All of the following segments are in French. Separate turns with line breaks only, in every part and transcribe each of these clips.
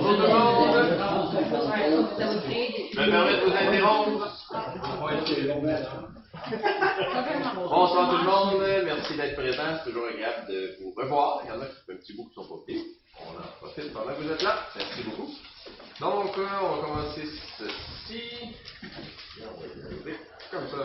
Bonjour tout le monde. Je me permets de vous interrompre. Bonsoir tout le monde. Merci d'être présent. C'est toujours agréable de vous revoir. Il y en a qui font un petit bout qui sont pas venus. On en profite pendant que vous êtes là. Merci beaucoup. Donc, on va commencer ceci. On va y arriver comme ça.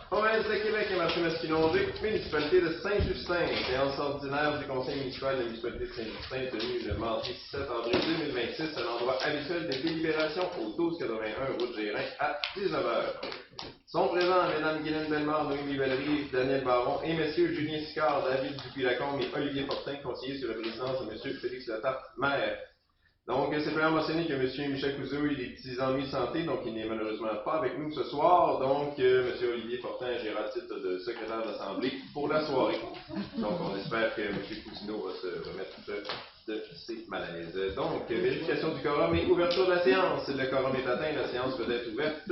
Province de Québec et marché Masquinongé, municipalité de Saint-Justin, séance ordinaire du conseil municipal de la municipalité de Saint-Justin tenue le mardi 7 avril 2026 à l'endroit habituel des délibérations au 1281 route Gérin à 19h. Sont présents Mesdames Guylaine Bellemare, Noémie Valéry, Daniel Baron et Messieurs Julien Sicard, David Dupuis-Lacombe et Olivier Fortin, conseillers sur la présidence de Monsieur Félix Letarte, maire. Donc, c'est bien mentionné que M. Michel Couzeau il a des petits ennuis de santé, donc il n'est malheureusement pas avec nous ce soir. Donc, M. Olivier Fortin agira à titre de secrétaire de l'Assemblée pour la soirée. Donc, on espère que M. Cousineau va se remettre de ses malaises. Donc, vérification du quorum et ouverture de la séance. Le quorum est atteint, la séance peut être ouverte.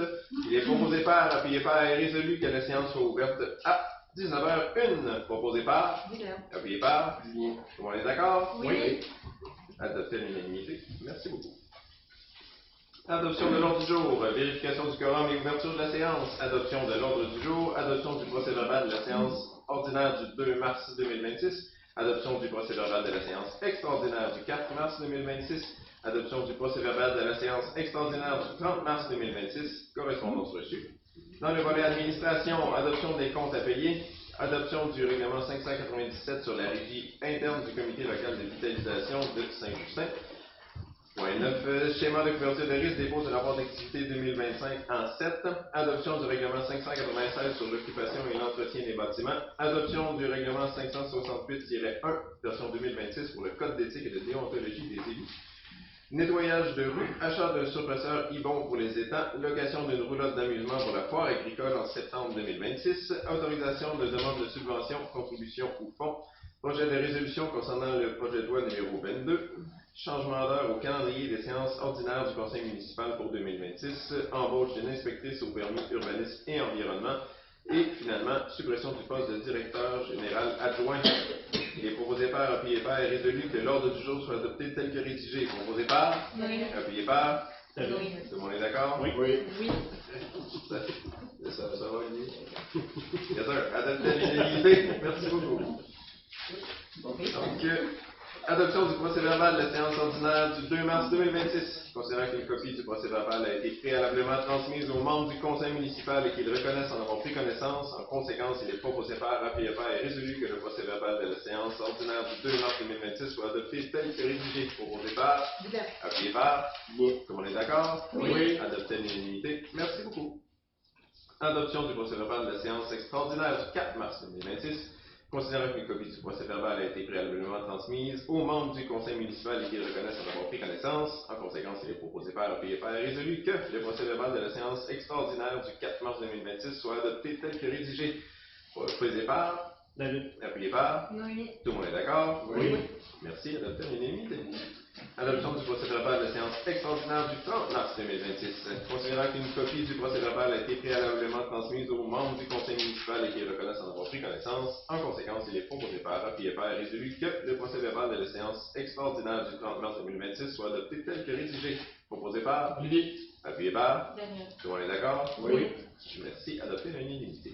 Il est proposé par, appuyé par et résolu que la séance soit ouverte à 19h01. Proposé par, appuyé par, tout le monde est d'accord? Oui. Adopté à l'unanimité. Merci beaucoup. Adoption de l'ordre du jour, vérification du quorum et ouverture de la séance. Adoption de l'ordre du jour, adoption du procès-verbal de la séance ordinaire du 2 mars 2026, adoption du procès-verbal de la séance extraordinaire du 4 mars 2026, adoption du procès-verbal de la séance extraordinaire du 30 mars 2026, correspondance reçue. Dans le volet administration, adoption des comptes à payer, adoption du règlement 597 sur la régie interne du comité local de vitalisation de Saint-Justin. Point 9. Schéma de couverture de risque, dépôt de rapport d'activité 2025 en 7. Adoption du règlement 596 sur l'occupation et l'entretien des bâtiments. Adoption du règlement 568-1, version 2026 pour le code d'éthique et de déontologie des élus. Nettoyage de rue, achat d'un surpresseur Ibon pour les étangs, location d'une roulotte d'amusement pour la foire agricole en septembre 2026, autorisation de demande de subvention, contribution ou fonds, projet de résolution concernant le projet de loi numéro 22, changement d'heure au calendrier des séances ordinaires du conseil municipal pour 2026, embauche d'une inspectrice au permis urbanisme et environnement, et finalement, suppression du poste de directeur général adjoint. Il est proposé par, appuyé par et résolu que l'ordre du jour soit adopté tel que rédigé. Proposé par, appuyé par, tout le monde est d'accord? Oui. Ça va, Olivier? Yes, sir. Adopté à l'unanimité. Merci beaucoup. Donc, adoption du procès-verbal de la séance ordinaire du 2 mars 2026. Considérant qu'une copie du procès-verbal a été préalablement transmise aux membres du conseil municipal et qu'ils reconnaissent en avoir pris connaissance, en conséquence, il est proposé par, appuyé par et résolu que le procès-verbal de la séance ordinaire du 2 mars 2026 soit adopté tel que rédigé. Proposé par, appuyé par, tout le monde est d'accord? Oui. Adopté à l'unanimité. Merci beaucoup. Adoption du procès-verbal de la séance extraordinaire du 4 mars 2026. Considérant qu'une copie du procès-verbal a été préalablement transmise aux membres du conseil municipal et qu'ils reconnaissent en avoir pris connaissance, en conséquence, il est proposé par, appuyé par et résolu que le procès-verbal de la séance extraordinaire du 4 mars 2026 soit adopté tel que rédigé. Proposé par, David, appuyé par, oui. Tout le monde est d'accord? Oui. Merci, adopté à l'unanimité. Adoption du procès-verbal de la séance extraordinaire du 30 mars 2026. Considérant qu'une copie du procès-verbal a été préalablement transmise aux membres du conseil municipal et qu'ils reconnaissent en avoir pris connaissance, en conséquence, il est proposé par, appuyé par et résolu que le procès-verbal de la séance extraordinaire du 30 mars 2026 soit adopté tel que rédigé. Proposé par, Olivier, appuyé par, Daniel. Tout le monde est d'accord? Oui. Merci, adopté à l'unanimité.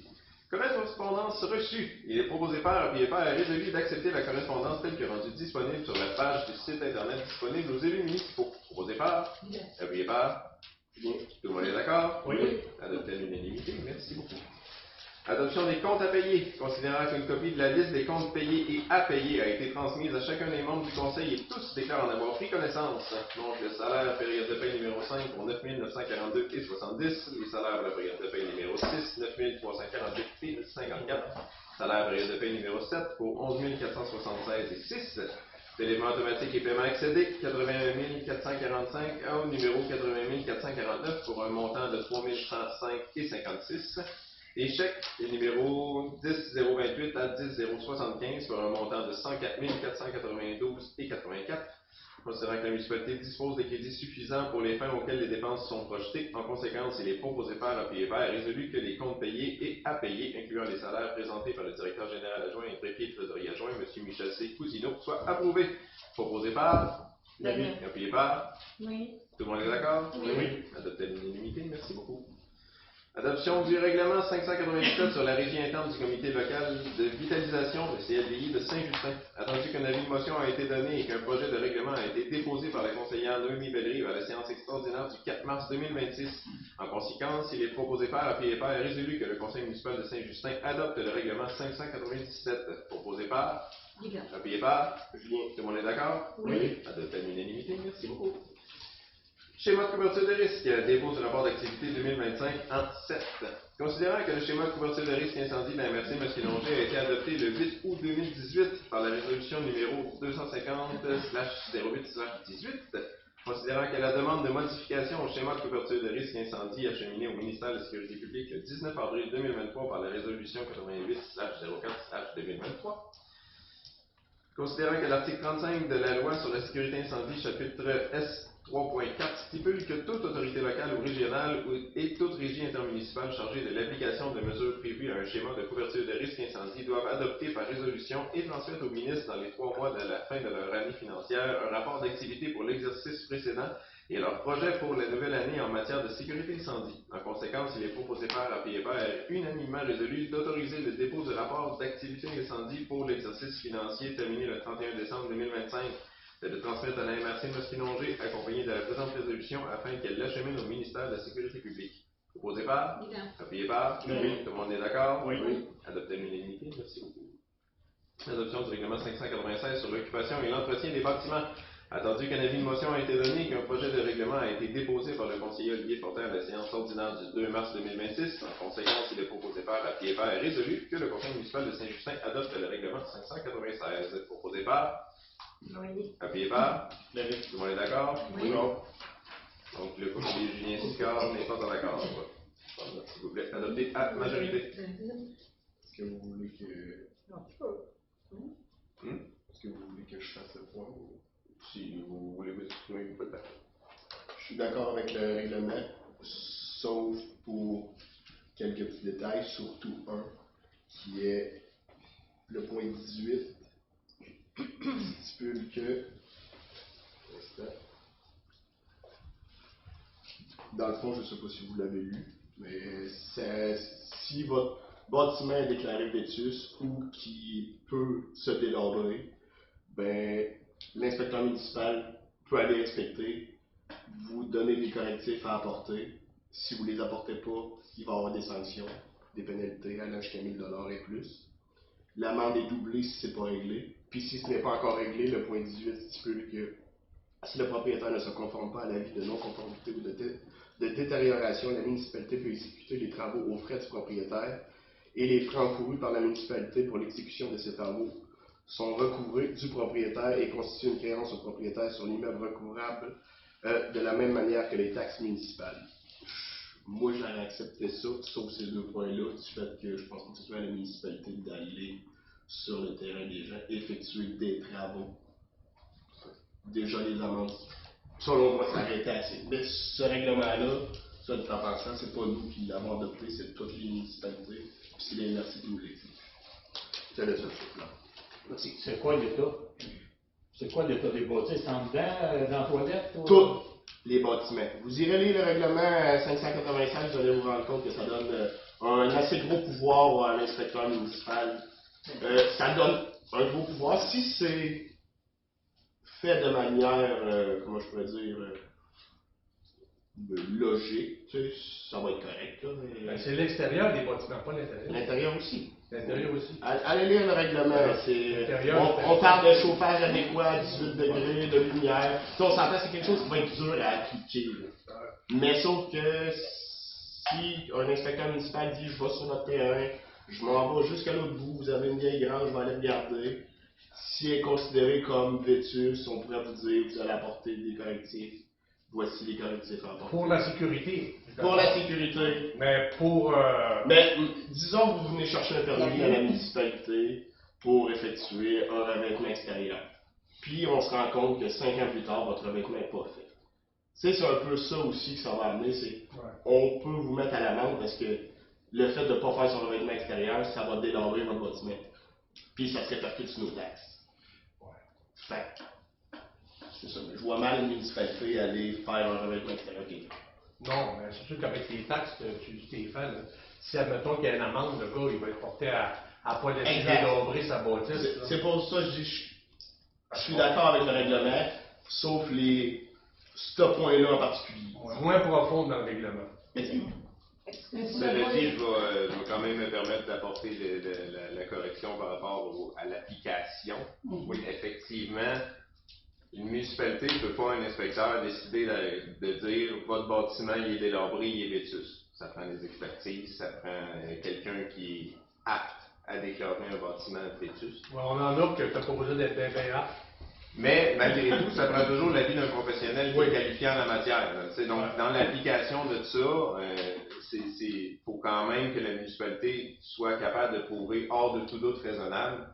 Correspondance reçue. Il est proposé par, appuyé par et résolu d'accepter la correspondance telle que rendue disponible sur la page du site internet disponible aux élus municipaux. Proposé par, appuyé par, tout le monde est d'accord? Oui. Adopté à l'unanimité. Merci beaucoup. Adoption des comptes à payer. Considérant qu'une copie de la liste des comptes payés et à payer a été transmise à chacun des membres du conseil et tous déclarent en avoir pris connaissance. Donc, le salaire période de paie numéro 5 pour 9 942 et 70. Les salaires de la période de paie numéro 6, 9 348 et 54. Salaire période de paie numéro 7 pour 11 476 et 6. Prélèvement automatique et paiement excédé, 81 445 au numéro 80 449 pour un montant de 3 105 et 56. Les chèques, les numéros 10 028 à 10 075 pour un montant de 104 492 et 84. Considérant que la municipalité dispose des crédits suffisants pour les fins auxquelles les dépenses sont projetées, en conséquence, il est proposé par, appuyé par et résolu que les comptes payés et à payer, incluant les salaires présentés par le directeur général adjoint et préfet trésorier adjoint, M. Michel C. Cousineau, soient approuvés. Proposé par,
L'avis.
Appuyé par?
Oui.
Tout le monde est d'accord?
Oui.
Adopté à l'unanimité, merci beaucoup. Adoption du règlement 597 sur la régie interne du comité local de vitalisation, le CLVI de Saint-Justin. Attendu qu'un avis de motion a été donné et qu'un projet de règlement a été déposé par la conseillère Noémie Bellerive à la séance extraordinaire du 4 mars 2026. En conséquence, il est proposé par appuyé par et résolu que le conseil municipal de Saint-Justin adopte le règlement 597. Proposé par
Guigan.
appuyé par
Julien.
Tout le monde est d'accord?
Oui.
Adopté à l'unanimité, merci beaucoup. Schéma de couverture de risque, dépôt du rapport d'activité 2025 en 7. Considérant que le schéma de couverture de risque incendie de la MRC-Masquinongé a été adopté le 8 août 2018 par la résolution numéro 250/08/18, considérant que la demande de modification au schéma de couverture de risque incendie acheminée au ministère de la Sécurité publique le 19 avril 2023 par la résolution 88/04/2023, considérant que l'article 35 de la loi sur la sécurité incendie, chapitre S 3.4, stipule que toute autorité locale ou régionale et toute régie intermunicipale chargée de l'application de mesures prévues à un schéma de couverture de risque incendie doivent adopter par résolution et transmettre au ministre dans les 3 mois de la fin de leur année financière un rapport d'activité pour l'exercice précédent et leur projet pour la nouvelle année en matière de sécurité incendie. En conséquence, il est proposé par appuyé par unanimement résolu d'autoriser le dépôt du rapport d'activité incendie pour l'exercice financier terminé le 31 décembre 2025, de le transmettre à la MRC Masquinongé accompagné de la présente résolution afin qu'elle l'achemine au ministère de la Sécurité publique. Proposé par?
Guigan.
Appuyé par?
Oui.
Tout le monde est d'accord?
Oui.
Adopté à l'unanimité, merci beaucoup. Adoption du règlement 596 sur l'occupation et l'entretien des bâtiments. Attendu qu'un avis de motion a été donné et qu'un projet de règlement a été déposé par le conseiller Olivier Fortin à la séance ordinaire du 2 mars 2026, en conséquence, il est proposé par appuyé par et résolu que le conseil municipal de Saint-Justin adopte le règlement 596. Proposé par?
Oui.
Appuyé par?
L'avis.
Tout le monde est d'accord?
Oui.
Non.
Donc, le conseiller Julien Sicard n'est pas en accord. S'il vous plaît, adopté à majorité.
Est-ce que vous voulez que.
Non, tu peux.
Est-ce que vous voulez que je fasse le point?
Si vous voulez vous exprimer, vous pouvez le faire.
Je suis d'accord avec le règlement, sauf pour quelques petits détails, surtout un qui est le point 18, qui stipule que, dans le fond, je ne sais pas si vous l'avez lu, mais si votre bâtiment est déclaré vétus ou qui peut se délaubrer, ben, l'inspecteur municipal peut aller inspecter, vous donner des correctifs à apporter. Si vous ne les apportez pas, il va y avoir des sanctions, des pénalités allant jusqu'à 1000 $ et plus. L'amende est doublée si ce n'est pas réglé. Puis si ce n'est pas encore réglé, le point 18 stipule que si le propriétaire ne se conforme pas à l'avis de non-conformité ou de détérioration, la municipalité peut exécuter les travaux aux frais du propriétaire et les frais encourus par la municipalité pour l'exécution de ces travaux sont recouvrés du propriétaire et constituent une créance au propriétaire sur l'immeuble recouvrable de la même manière que les taxes municipales. Moi, j'aurais accepté ça, sauf ces 2 points-là, du fait que je pense que c'est à la municipalité d'aller sur le terrain des gens, effectuer des travaux. Déjà, les amendes, selon moi, ça aurait été assez. Mais ce règlement-là, ça, de temps en temps, c'est pas nous qui l'avons adopté, c'est toutes les municipalités, puis c'est les merci qui nous l'exigent. C'est le seul truc là. Merci.
C'est quoi l'état? C'est quoi l'état des bâtisses? En dedans, dans la toilette? Ou...
Tous les bâtiments. Vous irez lire le règlement 585, vous allez vous rendre compte que ça donne un assez gros pouvoir à l'inspecteur municipal. Ça donne un gros pouvoir si c'est fait de manière, comment je pourrais dire, logique, tu sais, ça va être correct. Là, mais...
Ben, c'est l'extérieur des bâtiments, pas l'intérieur.
L'intérieur aussi.
L'intérieur aussi.
Allez lire le règlement.
L'intérieur,
On parle de chauffage adéquat à 18 degrés, de lumière. Si on s'entend, c'est quelque chose qui va être dur à appliquer. Là. Mais sauf que si un inspecteur municipal dit je vais sur notre terrain, je m'en vais jusqu'à l'autre bout, vous avez une vieille grange, je vais aller regarder. Si elle est considérée comme vétus, on pourrait vous dire vous allez apporter des correctifs. Voici les correctifs à apporter.
Pour la sécurité.
Pour la sécurité.
Mais pour...
Mais disons que vous venez chercher un permis à la municipalité pour effectuer un revêtement extérieur. Puis on se rend compte que 5 ans plus tard, votre revêtement n'est pas fait. C'est un peu ça aussi que ça va amener, c'est on peut vous mettre à l'amende parce que le fait de ne pas faire son revêtement extérieur, ça va délaubrer votre bâtiment. Puis ça se répercute sur nos taxes. Fait c'est ça. Mais je vois mal une municipalité aller faire un revêtement extérieur qui est fait.
Non, mais c'est sûr qu'avec les taxes que tu t'es fait, là, si admettons qu'il y a une amende, le gars, il va être porté à pas laisser
Exact.
dédombrer sa bâtisse. là.
C'est pour ça que je dis, je suis d'accord avec le règlement, sauf ce point-là en particulier.
Moins profond dans le règlement.
Exactement.
Cela dit, je vais quand même me permettre d'apporter la correction par rapport à l'application. Oui, effectivement, une municipalité ne peut pas, un inspecteur, décider de dire votre bâtiment il est délabré, il est vétus. Ça prend des expertises, ça prend quelqu'un qui est apte à déclarer un bâtiment vétus.
Ouais, on en a que tu n'as pas besoin d'être bien apte.
Mais malgré tout, ça prend toujours l'avis d'un professionnel qui
Oui.
est qualifié en la matière. Là. Donc, dans l'application de ça, il faut quand même que la municipalité soit capable de prouver hors de tout doute raisonnable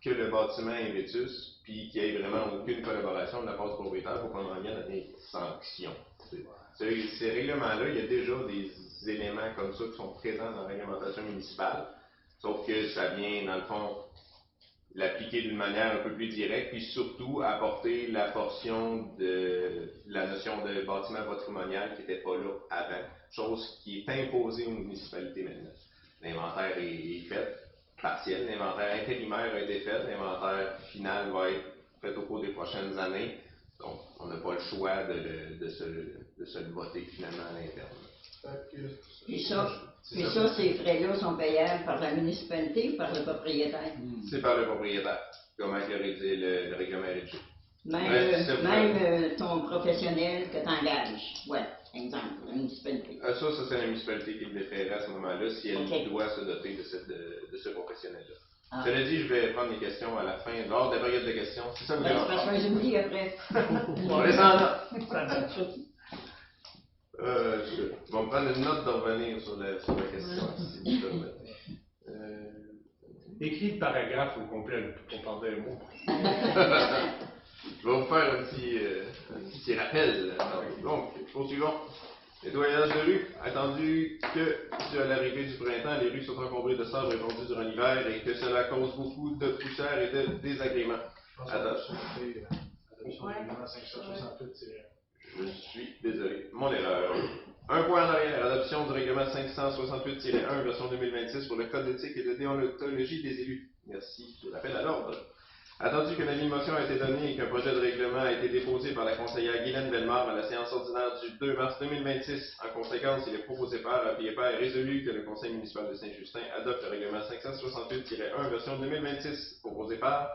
que le bâtiment est vétus, puis qu'il n'y ait vraiment aucune collaboration de la part du propriétaire pour qu'on en vienne à des sanctions. Ces règlements-là, il y a déjà des éléments comme ça qui sont présents dans la réglementation municipale, sauf que ça vient, dans le fond, l'appliquer d'une manière un peu plus directe, puis surtout apporter la portion de la notion de bâtiment patrimonial qui n'était pas là avant, chose qui est imposée aux municipalités maintenant. L'inventaire est fait, partiel, l'inventaire intérimaire a été fait, l'inventaire final va être fait au cours des prochaines années, donc on n'a pas le choix de se le voter finalement à l'interne.
Et ça, ces frais-là sont payables par la municipalité ou par le propriétaire?
C'est par le propriétaire, comment il a rédigé le règlement est rédigé.
Même ton professionnel que tu engages. Ouais, exemple, la municipalité.
Ça c'est la municipalité qui le défraierait à ce moment-là si elle doit se doter de ce professionnel-là.
Ah.
Cela dit, je vais prendre les questions à la fin, lors de la période de questions. C'est ça vous
Ben, c'est parce que j'oublie après.
On laisse en note. Je vais me prendre une note de revenir sur la question, si vous permettez.
Écris le paragraphe au complet pour parler un mot.
Je vais vous faire un petit rappel. Donc, poursuivons. Nettoyage de rue. Attendu que, dû à l'arrivée du printemps, les rues sont encombrées de sable répandu durant l'hiver et que cela cause beaucoup de poussière et de désagréments.
Adoption du règlement 568.
Je suis désolé. Mon erreur. Un point en arrière. Adoption du règlement 568-1, version 2026 pour le code d'éthique et de déontologie des élus. Merci. Je rappelle à l'ordre. Attendu que la motion a été donnée et qu'un projet de règlement a été déposé par la conseillère Guylaine Bellemare à la séance ordinaire du 2 mars 2026, en conséquence, il est proposé par, appuyé par et résolu que le conseil municipal de Saint-Justin adopte le règlement 568-1, version 2026, proposé par,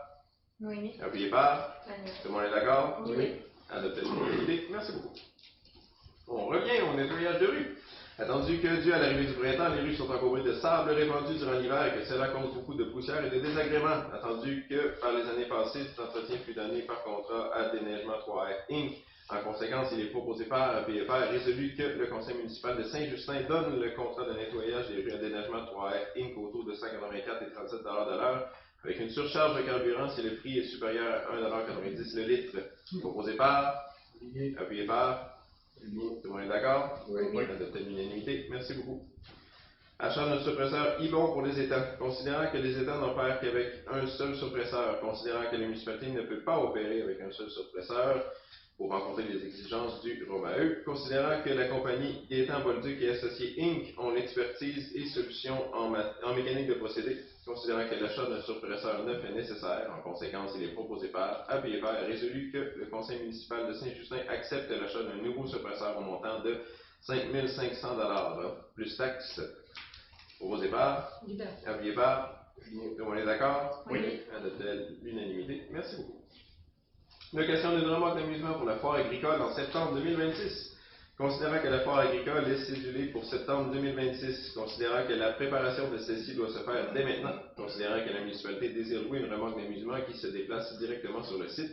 Oui.
appuyé par,
Allez.
tout le monde est d'accord?
Oui.
Adopté l'unanimité. Merci beaucoup. On revient au nettoyage de rue. Attendu que, dû à l'arrivée du printemps, les rues sont encombrées de sable répandu durant l'hiver et que cela cause beaucoup de poussière et de désagréments. Attendu que, par les années passées, cet entretien fut donné par contrat à Déneigement 3R Inc. En conséquence, il est proposé par APFR résolu que le conseil municipal de Saint-Justin donne le contrat de nettoyage des rues à Déneigement 3R Inc. au taux de 184 et 37 $ de l'heure, avec une surcharge de carburant si le prix est supérieur à 1,90 $ le litre. Proposé par, appuyé par, tout le monde est d'accord?
Oui.
Adopté à l'unanimité. Merci beaucoup. Achat d'un suppresseur Yvon pour les étangs. Considérant que les étangs n'opèrent qu'avec un seul suppresseur, considérant que la municipalité ne peut pas opérer avec un seul suppresseur pour rencontrer les exigences du ROMAE, considérant que la compagnie Gaétan Bolduc et Associés Inc. ont l'expertise et solutions en mécanique de procédé, considérant que l'achat d'un suppresseur neuf est nécessaire, en conséquence, il est proposé par APFR résolu que le conseil municipal de Saint-Justin accepte l'achat d'un nouveau suppresseur au montant de 5 500 $ plus taxes. Proposé par, appuyé par, tout le monde est d'accord?
Oui.
Adopté à l'unanimité. Merci beaucoup. Location d'une remorque d'amusement pour la foire agricole en septembre 2026. Considérant que la foire agricole est cédulée pour septembre 2026, considérant que la préparation de celle-ci doit se faire dès maintenant, considérant que la municipalité désire louer une remorque d'amusement qui se déplace directement sur le site,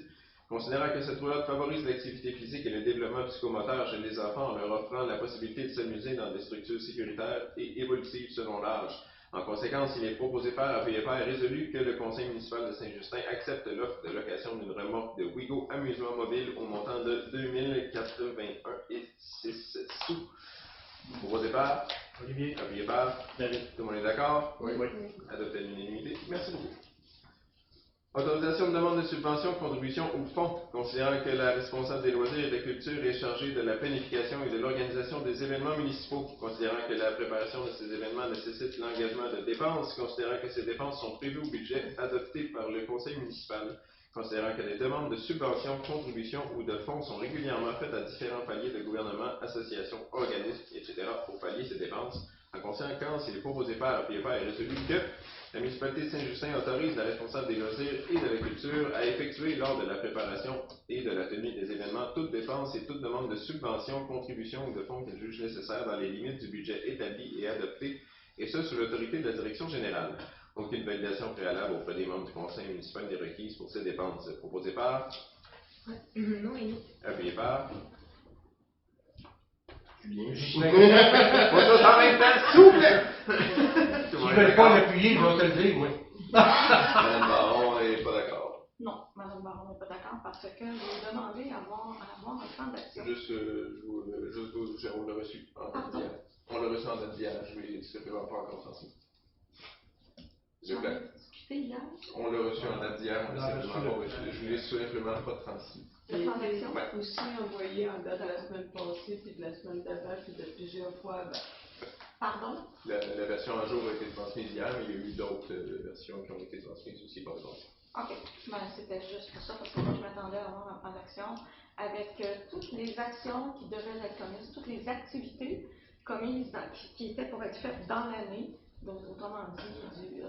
considérant que cette roulotte favorise l'activité physique et le développement psychomoteur chez les enfants en leur offrant la possibilité de s'amuser dans des structures sécuritaires et évolutives selon l'âge. En conséquence, il est proposé par APFR résolu que le conseil municipal de Saint-Justin accepte l'offre de location d'une remorque de Wigo Amusement Mobile au montant de 2081,06 sous. Proposé par
Olivier.
appuyé par
David.
tout le monde est d'accord?
Oui.
Adopté à l'unanimité. Merci beaucoup. Autorisation de demande de subvention, contribution ou fonds, considérant que la responsable des loisirs et de la culture est chargée de la planification et de l'organisation des événements municipaux, considérant que la préparation de ces événements nécessite l'engagement de dépenses, considérant que ces dépenses sont prévues au budget adopté par le conseil municipal, considérant que les demandes de subventions, contributions ou de fonds sont régulièrement faites à différents paliers de gouvernement, associations, organismes, etc. pour pallier ces dépenses. En conséquence, il est proposé par le PFA est résolu que la municipalité de Saint-Justin autorise la responsable des loisirs et de la culture à effectuer lors de la préparation et de la tenue des événements toute dépense et toute demande de subvention, contribution ou de fonds qu'elle juge nécessaire dans les limites du budget établi et adopté, et ce sous l'autorité de la direction générale. Aucune validation préalable auprès des membres du conseil municipal des requises pour ces dépenses. Proposé par
Non et non.
appuyé par
Julien.
Pas tous en même temps, s'il vous plaît!
Si je ne vais pas l'appuyer, je vais te le dire, oui.
Madame Baron n'est pas d'accord.
Non, Mme Baron n'est pas d'accord parce que j'ai demandé à avoir un plan d'action.
Juste, on l'a reçu en date d'hier. On l'a reçu en date d'hier, je vais discuter pas encore transmis.
J'en ai discuté hier.
On l'a reçu en date d'hier, on l'a simplement pas reçu. Je l'ai simplement pas transmis.
Le plan d'action.
Aussi envoyé en date à la semaine passée, puis de la semaine d'avant, puis de plusieurs fois avant.
Pardon?
La version à jour a été transmise hier, mais il y a eu d'autres versions qui ont été transmises aussi par le conseil.
OK. Ben, c'était juste pour ça, parce que moi, je m'attendais à avoir un plan d'action avec toutes les actions qui devaient être commises, toutes les activités commises qui étaient pour être faites dans l'année, donc autrement dit,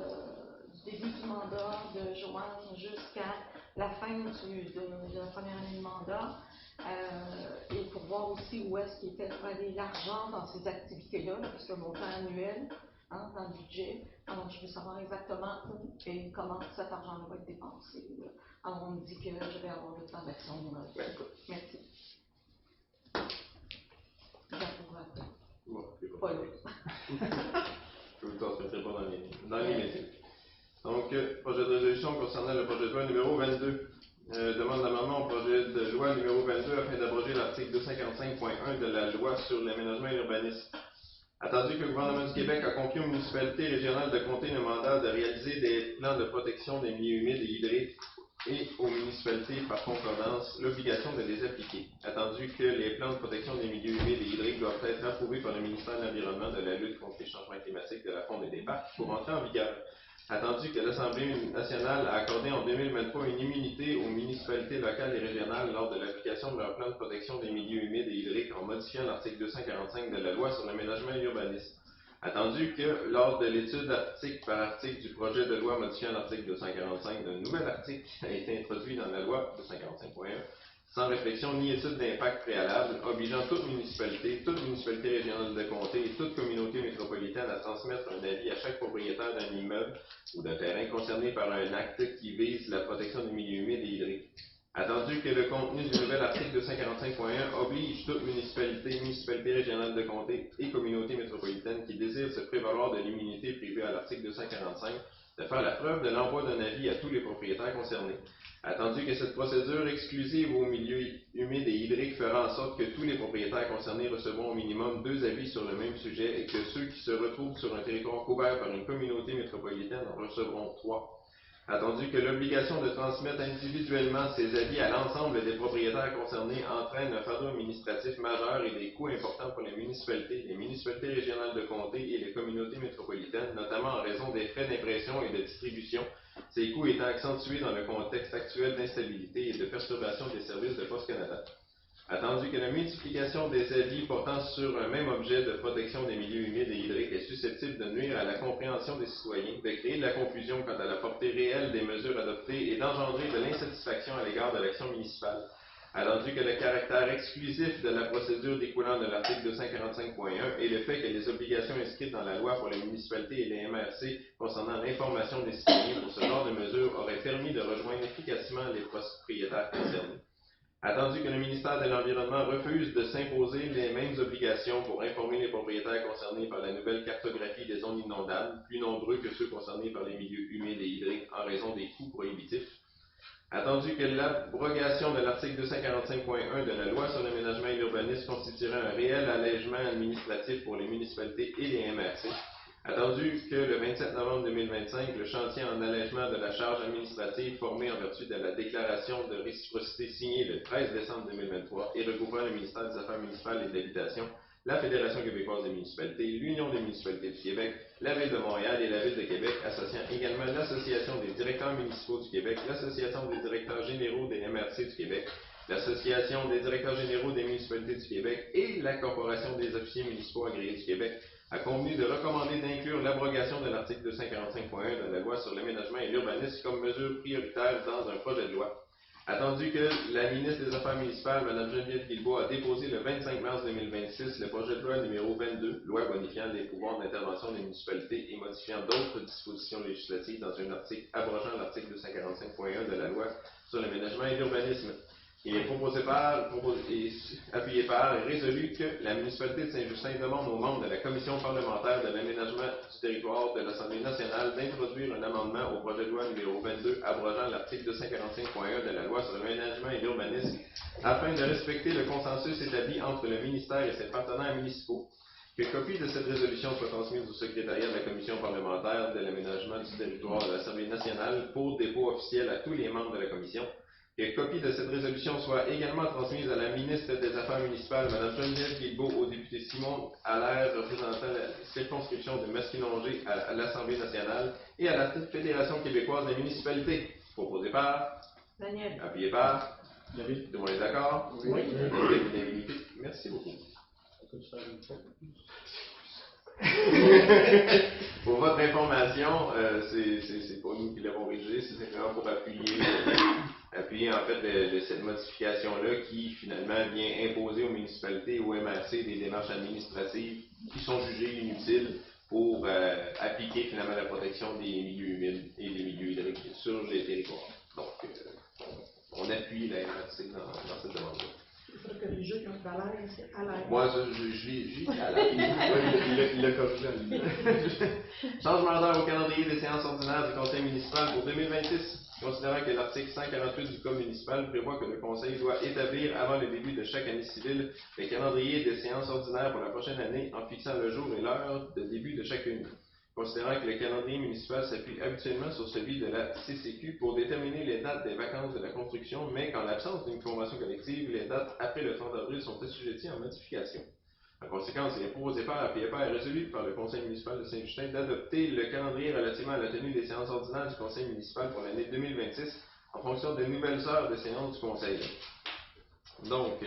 du début du mandat de Joanne jusqu'à la fin de la première année de mandat, et pour voir aussi où est-ce qu'il était allé l'argent dans ces activités-là, parce que le montant annuel, dans le budget. Alors, je veux savoir exactement où et comment cet argent va être dépensé. Alors, on me dit que je vais avoir le plan d'action. Merci. J'approuve après.
Bon,
Pas l'autre.
Je vous le transmettrai pas dans les métiers. Donc, projet de résolution concernant le projet de loi numéro 22. Demande d'amendement au projet de loi numéro 22 afin d'abroger l'article 245.1 de la loi sur l'aménagement et l'urbanisme. Attendu que le gouvernement du Québec a confié aux municipalités régionales de comté le mandat de réaliser des plans de protection des milieux humides et hydriques et aux municipalités par concordance l'obligation de les appliquer. Attendu que les plans de protection des milieux humides et hydriques doivent être approuvés par le ministère de l'Environnement, de la lutte contre les changements climatiques, de la faune et des parcs pour entrer en vigueur. Attendu que l'Assemblée nationale a accordé en 2023 une immunité aux municipalités locales et régionales lors de l'application de leur plan de protection des milieux humides et hydriques en modifiant l'article 245 de la loi sur l'aménagement et l'urbanisme. Attendu que, lors de l'étude article par article du projet de loi modifiant l'article 245, un nouvel article a été introduit dans la loi 245.1, sans réflexion ni étude d'impact préalable, obligeant toute municipalité régionale de comté et toute communauté métropolitaine à transmettre un avis à chaque propriétaire d'un immeuble ou d'un terrain concerné par un acte qui vise la protection des milieux humides et hydriques. Attendu que le contenu du nouvel article 245.1 oblige toute municipalité régionale de comté et communauté métropolitaine qui désire se prévaloir de l'immunité prévue à l'article 245 de faire la preuve de l'envoi d'un avis à tous les propriétaires concernés. Attendu que cette procédure exclusive aux milieux humides et hydriques fera en sorte que tous les propriétaires concernés recevront au minimum 2 avis sur le même sujet et que ceux qui se retrouvent sur un territoire couvert par une communauté métropolitaine en recevront 3. Attendu que l'obligation de transmettre individuellement ces avis à l'ensemble des propriétaires concernés entraîne un fardeau administratif majeur et des coûts importants pour les municipalités régionales de comté et les communautés métropolitaines, notamment en raison des frais d'impression et de distribution, ces coûts étant accentués dans le contexte actuel d'instabilité et de perturbation des services de Poste Canada. Attendu que la multiplication des avis portant sur un même objet de protection des milieux humides et hydriques est susceptible de nuire à la compréhension des citoyens, de créer de la confusion quant à la portée réelle des mesures adoptées et d'engendrer de l'insatisfaction à l'égard de l'action municipale. Attendu que le caractère exclusif de la procédure découlant de l'article 245.1 et le fait que les obligations inscrites dans la loi pour les municipalités et les MRC concernant l'information des citoyens pour ce genre de mesures auraient permis de rejoindre efficacement les propriétaires concernés. Attendu que le ministère de l'Environnement refuse de s'imposer les mêmes obligations pour informer les propriétaires concernés par la nouvelle cartographie des zones inondables, plus nombreux que ceux concernés par les milieux humides et hydriques en raison des coûts prohibitifs. Attendu que l'abrogation de l'article 245.1 de la loi sur l'aménagement et l'urbanisme constituerait un réel allègement administratif pour les municipalités et les MRC. Attendu que le 27 novembre 2025, le chantier en allègement de la charge administrative formé en vertu de la déclaration de réciprocité signée le 13 décembre 2023 et regroupant le ministère des Affaires municipales et de l'Habitation, la Fédération québécoise des municipalités, l'Union des municipalités du Québec, la Ville de Montréal et la Ville de Québec, associant également l'Association des directeurs municipaux du Québec, l'Association des directeurs généraux des MRC du Québec, l'Association des directeurs généraux des municipalités du Québec et la Corporation des officiers municipaux agréés du Québec a convenu de recommander d'inclure l'abrogation de l'article 245.1 de la loi sur l'aménagement et l'urbanisme comme mesure prioritaire dans un projet de loi. Attendu que la ministre des Affaires municipales, Mme Geneviève Guilbeault, a déposé le 25 mars 2026 le projet de loi numéro 22, loi bonifiant les pouvoirs d'intervention des municipalités et modifiant d'autres dispositions législatives dans un article abrogeant l'article 245.1 de la loi sur l'aménagement et l'urbanisme. Il est appuyé par et résolu que la municipalité de Saint-Justin demande aux membres de la Commission parlementaire de l'aménagement du territoire de l'Assemblée nationale d'introduire un amendement au projet de loi numéro 22 abrogeant l'article 245.1 de la loi sur l'aménagement et l'urbanisme afin de respecter le consensus établi entre le ministère et ses partenaires municipaux. Que copie de cette résolution soit transmise au secrétariat de la Commission parlementaire de l'aménagement du territoire de l'Assemblée nationale pour dépôt officiel à tous les membres de la Commission. Que copie de cette résolution soit également transmise à la ministre des Affaires municipales, Mme Geneviève Guilbeault, au député Simon Allaire, représentant la circonscription de Masquinongé à l'Assemblée nationale, et à la Fédération québécoise des municipalités. Proposé par
Daniel.
Appuyé par
David?
Tout le monde est d'accord?
Oui.
Merci beaucoup.
Peux-tu faire une fois?
Pour votre information, c'est pas nous qui l'avons rédigé, c'est simplement pour appuyer en fait cette modification-là qui finalement vient imposer aux municipalités et aux MRC des démarches administratives qui sont jugées inutiles pour appliquer finalement la protection des milieux humides et des milieux hydriques sur les territoires. Donc, on appuie la MRC dans cette demande-là.
C'est sûr que les jeux qui ont à l'air, c'est à l'air.
Moi, j'ai à l'air.
Il a corrigé en ligne.
Changement d'heure au calendrier des séances ordinaires du Conseil municipal pour 2026. Considérant que l'article 148 du Code municipal prévoit que le Conseil doit établir avant le début de chaque année civile le calendrier des séances ordinaires pour la prochaine année en fixant le jour et l'heure de début de chacune. Considérant que le calendrier municipal s'appuie habituellement sur celui de la CCQ pour déterminer les dates des vacances de la construction, mais qu'en l'absence d'une convention collective, les dates après le 30 avril sont assujetties en modification. En conséquence, il est proposé par appuyé par et résolu par le Conseil municipal de Saint-Justin d'adopter le calendrier relativement à la tenue des séances ordinaires du Conseil municipal pour l'année 2026 en fonction des nouvelles heures de séance du Conseil. Donc,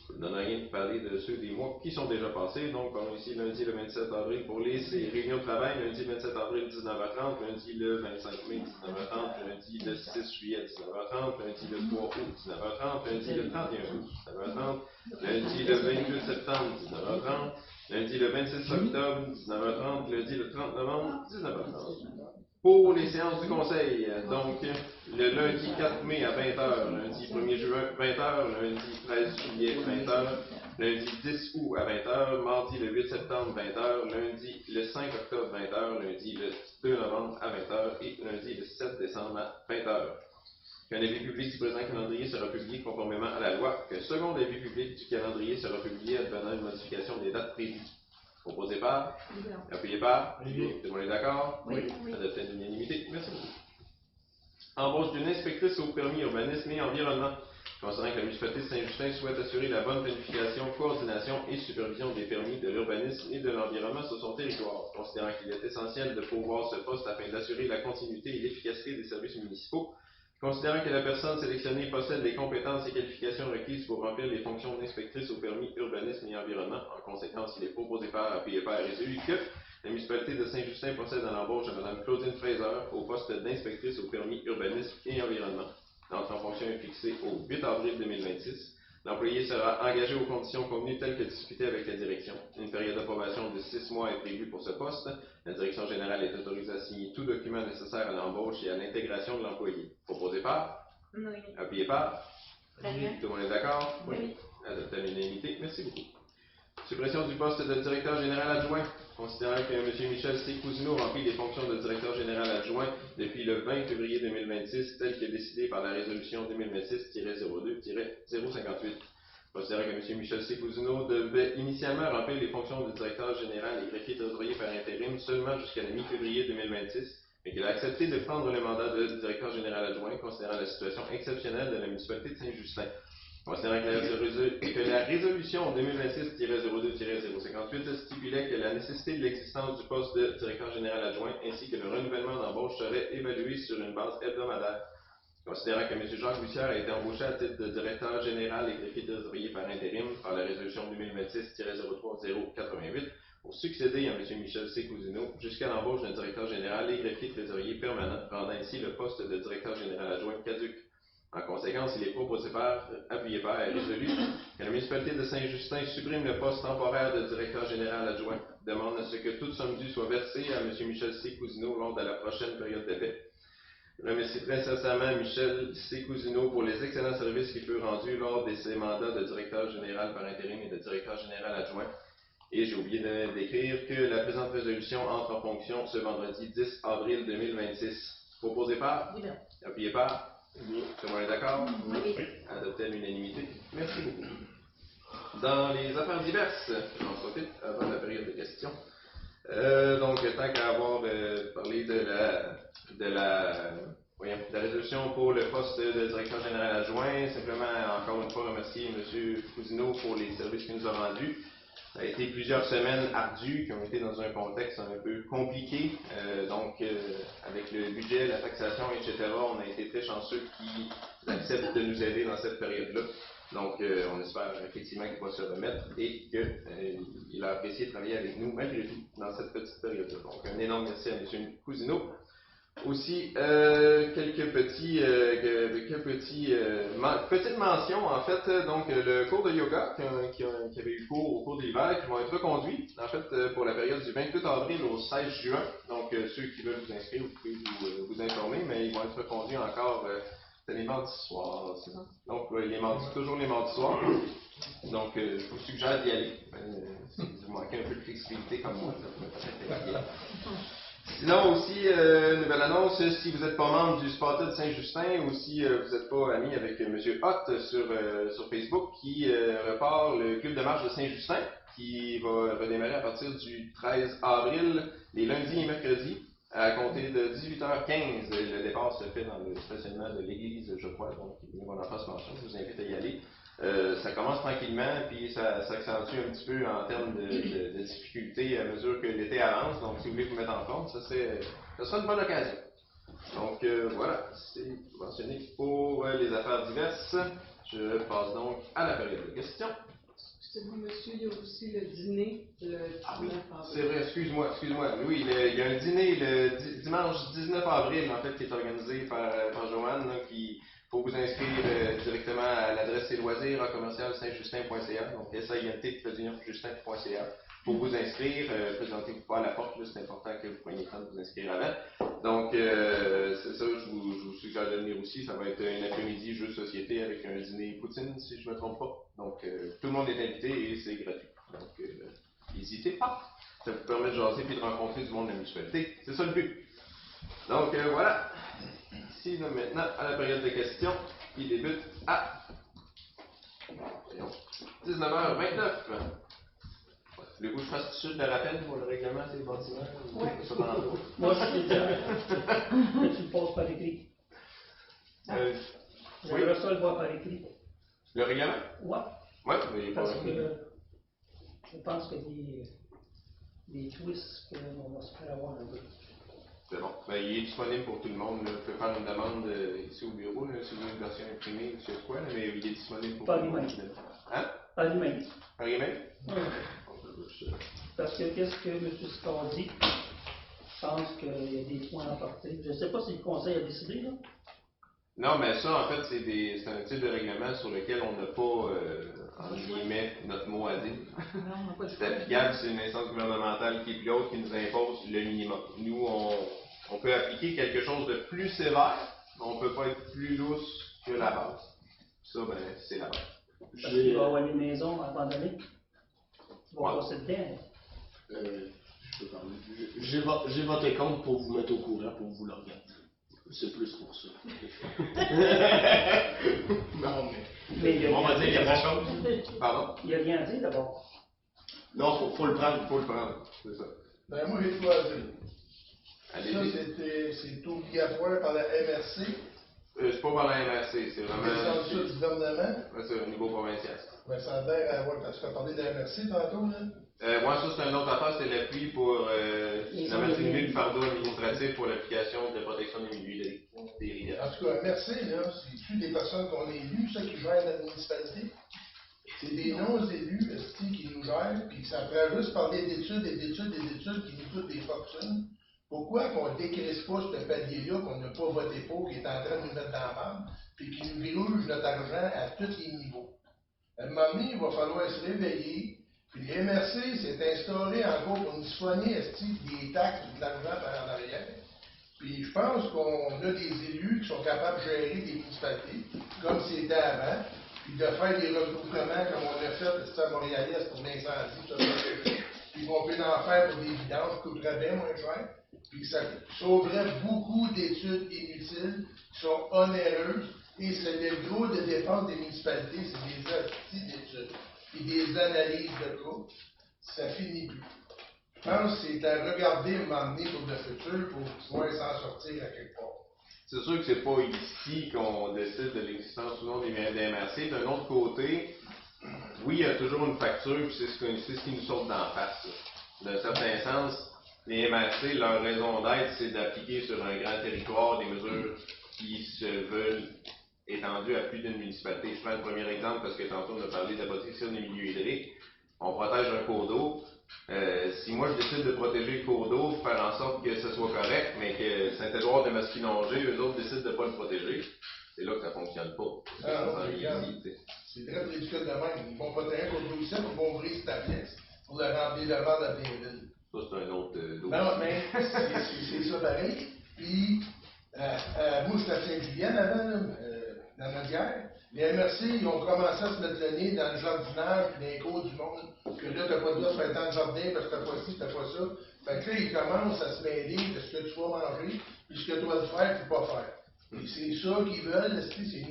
je ne donne rien de parler de ceux des mois qui sont déjà passés. Donc, parlons ici lundi le 27 avril pour les réunions de travail, lundi le 27 avril 19h30, lundi le 25 mai 19h30, lundi le 6 juillet 19h30, lundi le 3 août 19h30, lundi le 31 août 19h30, lundi le 28 septembre 19h30, lundi le 26 octobre 19h30, lundi le 30 novembre 19h30. Pour les séances du Conseil, donc le lundi 4 mai à 20h, lundi 1er juin 20h, lundi 13 juillet 20h, lundi 10 août à 20h, mardi le 8 septembre 20h, lundi le 5 octobre 20h, lundi le 2 novembre à 20h et lundi le 7 décembre à 20h. Qu'un avis public du présent calendrier sera publié conformément à la loi, qu'un second avis public du calendrier sera publié advenant une modification des dates prévues. Proposé par, appuyé par, tout le monde est d'accord?
Oui.
Adopté à l'unanimité. Merci beaucoup. Embauche d'une inspectrice au permis urbanisme et environnement. Considérant que la municipalité de Saint-Justin souhaite assurer la bonne planification, coordination et supervision des permis de l'urbanisme et de l'environnement sur son territoire. Considérant qu'il est essentiel de pourvoir ce poste afin d'assurer la continuité et l'efficacité des services municipaux. Considérant que la personne sélectionnée possède les compétences et qualifications requises pour remplir les fonctions d'inspectrice au permis urbanisme et environnement, en conséquence, il est proposé par, appuyé par et résolu que la municipalité de Saint-Justin procède à l'embauche de Mme Claudine Fraser au poste d'inspectrice au permis urbanisme et environnement. L'entrée en fonction est fixée au 8 avril 2026. L'employé sera engagé aux conditions convenues telles que discutées avec la direction. Une période d'approbation de 6 mois est prévue pour ce poste. La direction générale est autorisée à signer tout document nécessaire à l'embauche et à l'intégration de l'employé. Proposé par?
Oui.
Appuyé par?
Daniel.
Tout le monde est d'accord?
Oui.
Adopté à l'unanimité. Merci beaucoup. Suppression du poste de directeur général adjoint. Considérant que M. Michel C. Cousineau remplit les fonctions de directeur général adjoint depuis le 20 février 2026, tel que décidé par la résolution 2026-02-058. Considérant que M. Michel C. Cousineau devait initialement remplir les fonctions de directeur général et greffier trésorier par intérim seulement jusqu'à la mi-février 2026, mais qu'il a accepté de prendre le mandat de directeur général adjoint, considérant la situation exceptionnelle de la municipalité de Saint-Justin. Considérant que la résolution 2026-02-058 stipulait que la nécessité de l'existence du poste de directeur général adjoint ainsi que le renouvellement d'embauche serait évalué sur une base hebdomadaire. Considérant que M. Jacques Bussière a été embauché à titre de directeur général et greffier trésorier par intérim par la résolution 2026-03-088 pour succéder à M. Michel C. Cousineau jusqu'à l'embauche d'un directeur général et greffier trésorier permanent, rendant ainsi le poste de directeur général adjoint caduc. En conséquence, il est proposé par appuyé par et résolu que la municipalité de Saint-Justin supprime le poste temporaire de directeur général adjoint, demande à ce que toute somme due soit versée à M. Michel C. Cousineau lors de la prochaine période de paix. Remercie très sincèrement Michel C. Cousineau pour les excellents services qu'il fut rendu lors de ses mandats de directeur général par intérim et de directeur général adjoint. Et j'ai oublié d'écrire que la présente résolution entre en fonction ce vendredi 10 avril 2026. Proposé par, appuyé par, tout le monde est d'accord?
Oui.
Adopté à l'unanimité. Merci beaucoup. Dans les affaires diverses, j'en profite avant la période de questions. Donc, tant qu'à avoir parlé de la résolution pour le poste de directeur général adjoint, simplement encore une fois remercier M. Cousineau pour les services qu'il nous a rendus. Ça a été plusieurs semaines ardues qui ont été dans un contexte un peu compliqué. Avec le budget, la taxation, etc., on a été très chanceux qu'ils acceptent de nous aider dans cette période-là. Donc, on espère effectivement qu'il va se remettre et qu'il a apprécié de travailler avec nous malgré tout dans cette petite période-là. Donc, un énorme merci à M. Cousineau. Aussi, quelques petites mentions, en fait. Donc, le cours de yoga qui avait eu cours au cours de l'hiver, qui vont être reconduits, en fait, pour la période du 28 avril au 16 juin. Donc, ceux qui veulent vous inscrire, vous pouvez vous informer, mais ils vont être reconduits encore les mardis soirs, c'est ça? Donc, toujours les mardis soirs. Donc, je vous suggère d'y aller. Si vous manquez un peu de flexibilité comme moi, ça pourrait peut-être être bien. Sinon aussi, nouvelle annonce, si vous n'êtes pas membre du Sparta de Saint-Justin ou si vous n'êtes pas ami avec M. Hott sur Facebook, qui repart le club de marche de Saint-Justin, qui va redémarrer à partir du 13 avril, les lundis et mercredis, à compter de 18h15. Le départ se fait dans le stationnement de l'église, je crois, donc on en fasse mention, je vous invite à y aller. Ça commence tranquillement, puis ça s'accentue un petit peu en termes de difficultés à mesure que l'été avance. Donc, si vous voulez vous mettre en forme, ça sera une bonne occasion. Donc, voilà, c'est mentionné pour les affaires diverses. Je passe donc à la période de questions.
Excusez-moi, monsieur, il y a aussi le dîner le 19 avril.
C'est vrai, excuse-moi. Oui, il y a un dîner le dimanche 19 avril, en fait, qui est organisé par Joanne, là, qui... Il faut vous inscrire directement à l'adresse loisirs@saintjustin.ca, donc SAINT-justin.ca. Pour vous inscrire, présentez-vous pas à la porte, là, c'est important que vous preniez le temps de vous inscrire avant. Donc, c'est ça, je vous suggère de venir aussi. Ça va être un après-midi jeu de société avec un dîner poutine, si je ne me trompe pas. Donc, tout le monde est invité et c'est gratuit. Donc, n'hésitez pas. Ça vous permet de jaser et de rencontrer du monde de la municipalité. C'est ça le but. Donc, voilà. Ici, là, maintenant, à la période de questions, qui débute à 19h29. Voulez-vous que je fasse tout de suite le rappel pour le règlement des bâtiments?
Oui.
Moi, je suis tu le poses par écrit. J'aimerais ça le voir par écrit.
Le règlement?
Ouais.
Oui, mais
Parce que je pense qu'il y a des twists qu'on va se faire avoir un peu.
c'est bon. Ben, il est disponible pour tout le monde. Là. Vous pouvez faire une demande ici au bureau, là, si vous voulez une version imprimée ou je sais quoi, là, mais il est disponible pour tout le monde. Hein?
Par email.
Par email?
Oui. Parce que qu'est-ce que M. Scott dit? Je pense qu'il y a des points à porter. Je ne sais pas si le conseil a décidé, là.
Non, mais ça, en fait, c'est un type de règlement sur lequel on n'a pas, entre guillemets, notre mot à dire. C'est applicable, c'est une instance gouvernementale qui est plus haute qui nous impose le minimum. Nous, on peut appliquer quelque chose de plus sévère, mais on ne peut pas être plus lousse que la base. Ça, ben, c'est la base.
Parce qu'il va y avoir des maisons abandonnées. Tu vas passer dedans.
Je peux parler. J'ai voté contre pour vous mettre au courant, pour vous le regarder. C'est plus pour ça. Non,
Mais il y a
On va dire
rien
quelque
à
chose.
Pardon?
Il n'y a rien à dire d'abord.
non, faut le prendre.
Faut le prendre, c'est ça.
Ben, moi, j'ai choisi. Ça,
Allez-y.
c'est obligatoire par la MRC.
C'est pas par la MRC, c'est
C'est
vraiment.
dans le du gouvernement.
Ouais, c'est au niveau provincial.
Ben, ça a l'air, ouais, tu as parlé de la MRC tantôt, là.
Ouais, ça c'est une autre affaire, c'est l'appui pour
Les
diminuer le fardeau administratif pour l'application de la protection des milieux des rivières.
En tout cas, MRC, là, c'est-tu des personnes qu'on est élues, ça, qui gèrent la municipalité? C'est des non-élus, qui nous gèrent, puis ça prend juste parler d'études et d'études et d'études qui nous coûtent des fortunes. Pourquoi qu'on ne décrisse pas ce palier-là qu'on n'a pas voté pour, qui est en train de nous mettre dans la merde, puis qui nous gruge notre argent à tous les niveaux? À un moment donné, il va falloir se réveiller, puis les MRC s'est instauré encore pour nous soigner des taxes ou de l'argent par en arrière. Puis je pense qu'on a des élus qui sont capables de gérer des municipalités, comme c'était avant, puis de faire des recouvrements comme on a fait à Montréal-Est pour l'incendie, tout ça, puis qu'on peut en faire pour des vidanges, qui coûterait bien moins cher, puis ça sauverait beaucoup d'études inutiles, qui sont onéreuses, et c'est le gros de dépenses des municipalités, c'est des astuces d'études, puis des analyses de cas, ça finit plus. Je pense que c'est à regarder un moment donné pour le futur pour pouvoir s'en sortir à quelque part.
C'est sûr que c'est pas ici qu'on décide de l'existence ou non des MRC. D'un autre côté, oui, il y a toujours une facture, puis c'est ce qui nous saute d'en face. Là. D'un certain sens, les MRC, leur raison d'être, c'est d'appliquer sur un grand territoire des mesures qui se veulent étendues à plus d'une municipalité. Je prends le premier exemple parce que tantôt on a parlé de la protection des milieux hydriques. On protège un cours d'eau. Si moi je décide de protéger le cours d'eau, faire en sorte que ce soit correct, mais que Saint-Édouard de Masquinongé, eux autres décident de ne pas le protéger, c'est là que ça ne fonctionne pas.
C'est très ridicule de même. Ils vont protéger un cours d'eau ici, ils vont ouvrir Staplex pour le remplir de vent à Blainville.
Ça, c'est un autre dossier.
Non, mais c'est ça pareil. Puis, moi, j'étais à Saint-Julienne avant, là, dans notre guerre. Les MRC, ils ont commencé à se mettre le nez dans le jardinage puis dans les cours du monde. Que là, t'as pas de là faire tant de jardin parce que t'as pas ci, t'as pas ça. Fait que là, ils commencent à se mêler de ce que tu vas manger puis ce que tu dois faire puis pas faire. Et c'est ça qu'ils veulent, c'est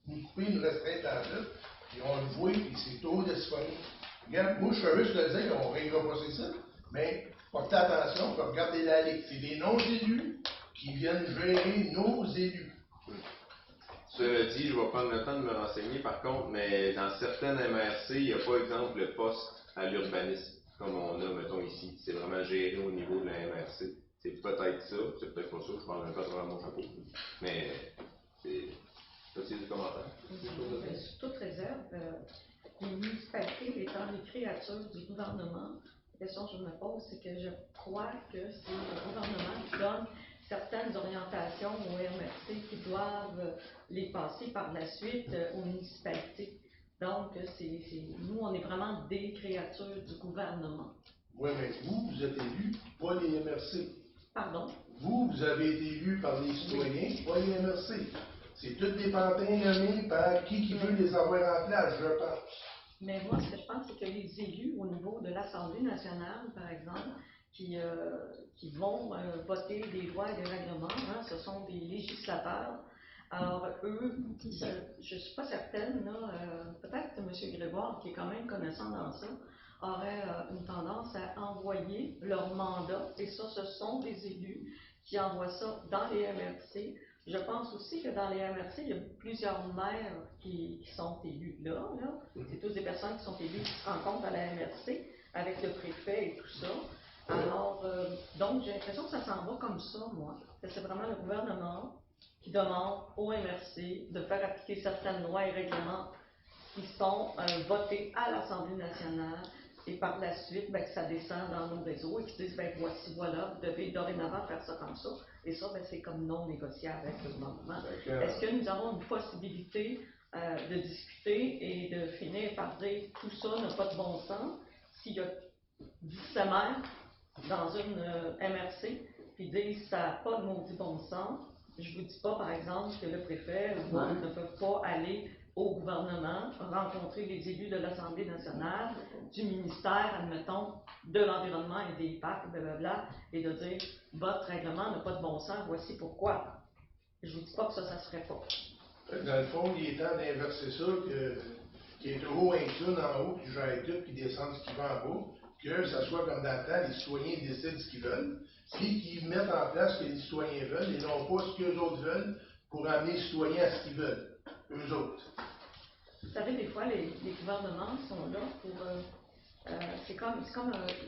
nous couper, nous restreindre dans ça. Puis on le voit, puis c'est tôt de se faire. Regarde, moi, je suis juste de dire qu'on ne réglera pas ça, mais portez attention, faut regarder la ligue. C'est des non-élus qui viennent gérer nos élus.
Cela dit, je vais prendre le temps de me renseigner par contre, mais dans certaines MRC, il n'y a pas, exemple, le poste à l'urbanisme, comme on a, mettons, ici. C'est vraiment géré au niveau de la MRC. C'est peut-être ça, c'est peut-être pas ça, je parle un peu à travers mon chapeau. Mais c'est des commentaires.
Sous toute réserve, les municipalités étant les créatures du gouvernement, la question que je me pose, c'est que je crois que c'est le gouvernement qui donne certaines orientations aux MRC qui doivent les passer par la suite aux municipalités. Donc, nous, on est vraiment des créatures du gouvernement.
Oui, mais vous êtes élus, pas les MRC.
Pardon?
Vous avez été élus par les citoyens, pas les MRC. C'est toutes des pantins nommés par qui veut les avoir en place, je pense.
Mais moi, ce que je pense, c'est que les élus, au niveau de l'Assemblée nationale, par exemple, qui vont voter des lois et des règlements, hein, ce sont des législateurs. Alors, eux, je ne suis pas certaine, là, peut-être que M. Grégoire, qui est quand même connaissant dans ça, aurait une tendance à envoyer leur mandat, et ça, ce sont des élus qui envoient ça dans les MRC. Je pense aussi que dans les MRC, il y a plusieurs maires qui sont élus là. C'est tous des personnes qui sont élues qui se rencontrent à la MRC avec le préfet et tout ça. Alors, donc, j'ai l'impression que ça s'en va comme ça, moi. Que c'est vraiment le gouvernement qui demande au MRC de faire appliquer certaines lois et règlements qui sont votés à l'Assemblée nationale et par la suite, que ça descend dans nos réseaux et qui disent, voici, voilà, vous devez dorénavant faire ça comme ça. Et ça, c'est comme non négociable avec le gouvernement. Est-ce que nous avons une possibilité de discuter et de finir par dire tout ça n'a pas de bon sens s'il y a 17 maires dans une MRC puis disent ça n'a pas de maudit bon sens? Je ne vous dis pas, par exemple, que le préfet ne peut pas aller au gouvernement, rencontrer les élus de l'Assemblée nationale, du ministère, admettons, de l'Environnement et des parcs, blablabla, et de dire votre règlement n'a pas de bon sens, voici pourquoi.
Je vous dis pas que ça se ferait pas.
Dans le fond, il est temps d'inverser ça, qu'il y ait toujours un clown en haut qui gère tout, qui descend ce qu'il veut en bas, que ça soit comme dans le temps, les citoyens décident ce qu'ils veulent, puis qu'ils mettent en place ce que les citoyens veulent, et non pas ce que les autres veulent, pour amener les citoyens à ce qu'ils veulent, eux autres.
Vous savez, des fois, les gouvernements sont là pour... c'est comme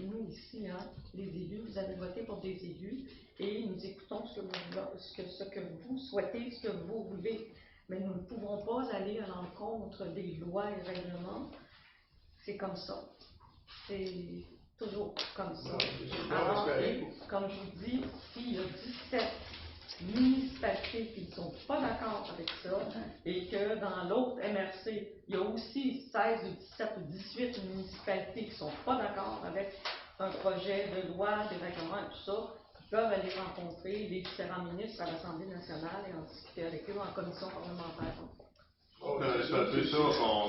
nous ici, hein, les élus, vous avez voté pour des élus et nous écoutons ce que vous souhaitez, ce que vous voulez. Mais nous ne pouvons pas aller à l'encontre des lois et règlements. C'est comme ça. C'est toujours comme ça. Alors, comme je vous dis, s'il y a 17 municipalités qui ne sont pas d'accord avec ça, et que dans l'autre MRC, il y a aussi 16 ou 17 ou 18 municipalités qui ne sont pas d'accord avec un projet de loi, des règlements et tout ça, ils peuvent aller rencontrer les différents ministres à l'Assemblée nationale et en discuter avec eux en commission parlementaire.
C'est un peu ça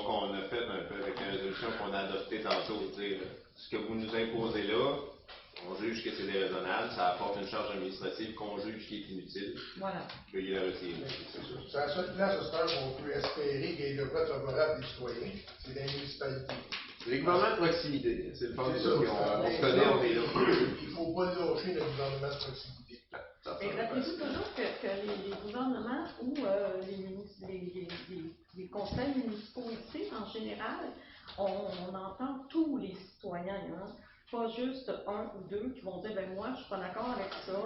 qu'on a fait un peu avec la résolution qu'on a adoptée tantôt. Ce que vous nous imposez là, on juge que c'est déraisonnable, ça apporte une charge administrative qu'on juge qui est inutile.
Voilà.
Veuillez la retirer.
C'est la seule place à ce temps où on peut espérer qu'il y ait de vote favorable des citoyens, c'est dans les municipalités.
Les gouvernements de proximité, c'est le fond de
C'est
ça.
ça,
On se connaît, on est là.
Il ne faut pas lâcher le gouvernement de proximité.
Et rappelez-vous toujours que les gouvernements ou les conseils municipaux ici, en général, on entend tous les citoyens, hein, pas juste un ou deux qui vont dire ben moi je suis pas d'accord avec ça,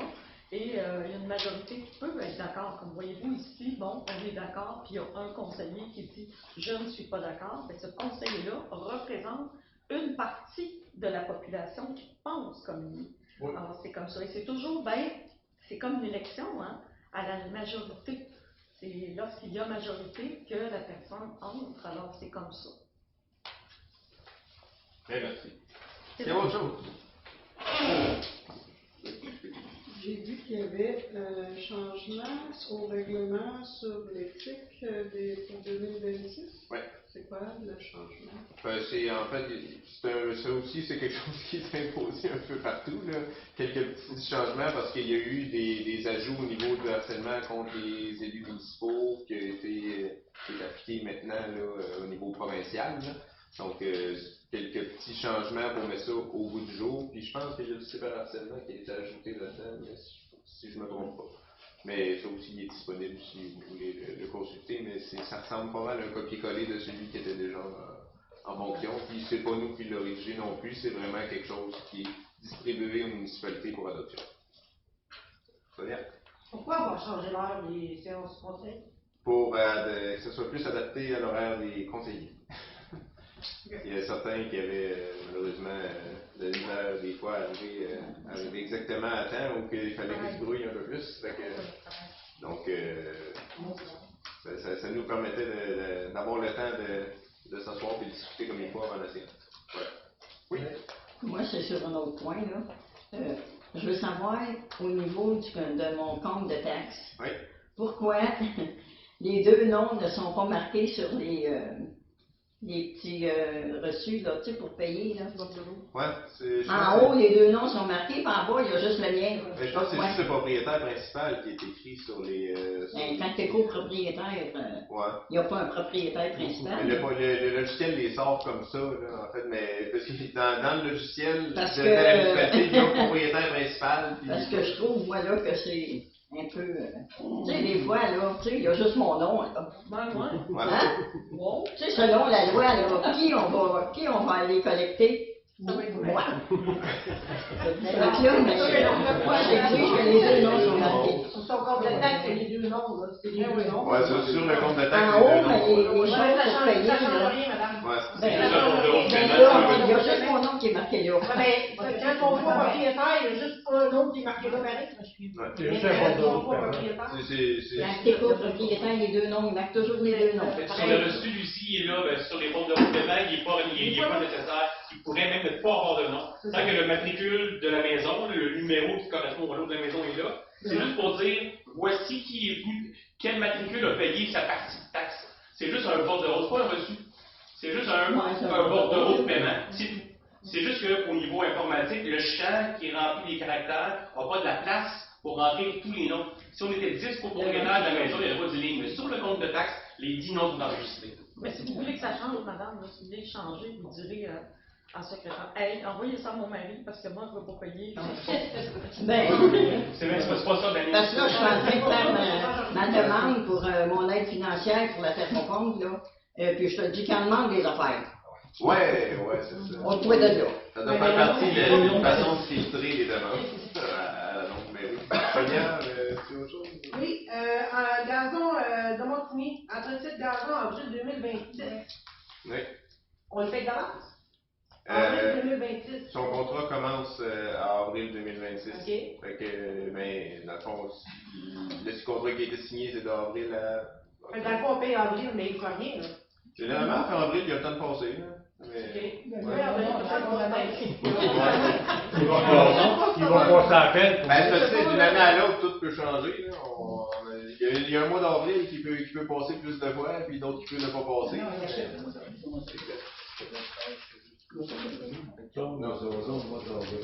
et il y a une majorité qui peut être d'accord. Comme voyez-vous ici, bon, on est d'accord, puis il y a un conseiller qui dit je ne suis pas d'accord, ben ce conseiller-là représente une partie de la population qui pense comme lui.
Oui.
Alors c'est comme ça, et c'est toujours c'est comme une élection, hein, à la majorité. C'est lorsqu'il y a majorité que la personne entre, alors c'est comme ça.
Très merci. Il y a autre chose?
J'ai vu qu'il y avait un changement au règlement sur l'éthique pour 2026.
Oui.
C'est quoi le changement?
Ça aussi, c'est quelque chose qui est imposé un peu partout, là. Quelques petits changements parce qu'il y a eu des ajouts au niveau du harcèlement contre les élus municipaux qui a été appliqué maintenant là, au niveau provincial. Là. Donc, quelques petits changements pour mettre ça au bout du jour. Puis je pense qu'il y a du cyberharcèlement qui a été ajouté là-dedans, si je ne me trompe pas. Mais ça aussi est disponible si vous voulez le consulter, mais ça ressemble pas mal à un copier-coller de celui qui était déjà en fonction. Puis c'est pas nous qui l'a rédigé non plus, c'est vraiment quelque chose qui est distribué aux municipalités pour adoption. Ça vient?
Pourquoi on va changer l'heure des séances conseils?
Pour que ce soit plus adapté à l'horaire des conseillers. Il y a certains qui avaient malheureusement de l'hiver des fois arriver exactement à temps ou qu'il fallait qu'ils se brouillent un peu plus. Donc ça nous permettait d'avoir le temps de s'asseoir et de discuter comme il faut avant la séance. Ouais. Oui.
Moi, c'est sur un autre point, là. Je veux savoir, au niveau de mon compte de taxes,
oui.
Pourquoi les deux noms ne sont pas marqués sur les petits reçus, là, tu sais, pour payer, là.
Ouais,
en haut, les deux noms sont marqués, puis en bas, il y a juste le mien.
Mais je pense que c'est juste le propriétaire principal qui est écrit sur les...
quand tu es copropriétaire, il n'y a pas un propriétaire principal.
Le logiciel les sort comme ça, là, en fait, mais parce que dans le logiciel
parce
de la municipalité, il y a un propriétaire principal. Puis...
Parce que je trouve, moi, là, que c'est un peu... tu sais, des fois, là, tu sais, il y a juste mon nom, là.
Ouais.
Hein? Wow. Tu sais, selon la loi, là, qui on va aller collecter? Moi. Donc là, j'exige que les deux noms sont marqués.
Sur son compte de taxe, c'est les deux noms, là. C'est les deux noms.
Ouais, sur le compte de taxe,
en haut, les choses pour payer,
ça change
là.
rien, madame.
Ouais,
Il y a juste mon nom qui est marqué là.
Mais quand on voit propriétaire, il y a juste un nom qui est marqué là, pareil.
C'est juste un bon
propriétaire.
Quand t'es copropriétaire, les deux noms, il marque toujours les deux noms.
Sur le reçu, Lucie est là, sur les comptes de route de vague, il n'est pas nécessaire. Il pourrait même ne pas avoir de nom. Tant que le matricule de la maison, le numéro qui correspond au nom de la maison est là, c'est juste pour dire, voici qui est venu, quel matricule a payé sa partie de taxe. C'est juste un bordereau, c'est pas un reçu. C'est juste un bordereau de paiement, c'est tout. C'est juste qu'au niveau informatique, le champ qui remplit les caractères n'a pas de la place pour rentrer tous les noms. Si on était 10 copropriétaires de la maison, il n'y aurait pas 10 lignes. Mais sur le compte de taxes, les 10 noms sont enregistrés.
Mais si vous voulez que ça change, madame, là, si vous voulez changer, vous direz en secrétaire, hey, envoyez ça à mon mari parce que moi, je ne veux pas payer.
C'est pas ça, Daniel.
Parce que là, je suis en train de faire ma demande pour mon aide financière pour la Terre-Concombres, là. Puis je te dis qu'en demande des affaires.
Ouais, c'est ça.
On pourrait de là.
Ça doit faire partie de la façon de filtrer les demandes à la longue, mais oui. Sonia, c'est autre chose?
Oui, en gazon de Montigny, entretien de gazon en avril 2026.
Oui.
On le fait d'avance? Avril 2026.
Son contrat commence en avril 2026.
OK.
Fait que, ben, dans le fond, le contrat qui a été signé, c'est d'avril à.
Fait que dans le fond, on paye avril, mais il ne faut rien, là.
Généralement, en avril, il y a le temps de passer, là. Mais...
OK. Ouais, avril, on peut pas
Ils vont passer à peine.
Ben, ça, tu sais, d'une année à l'autre, tout peut changer, là. Il y a un mois d'avril qui peut passer plus de fois, puis d'autres qui peut ne pas passer.
Non, c'est aux autres, moi, d'avril.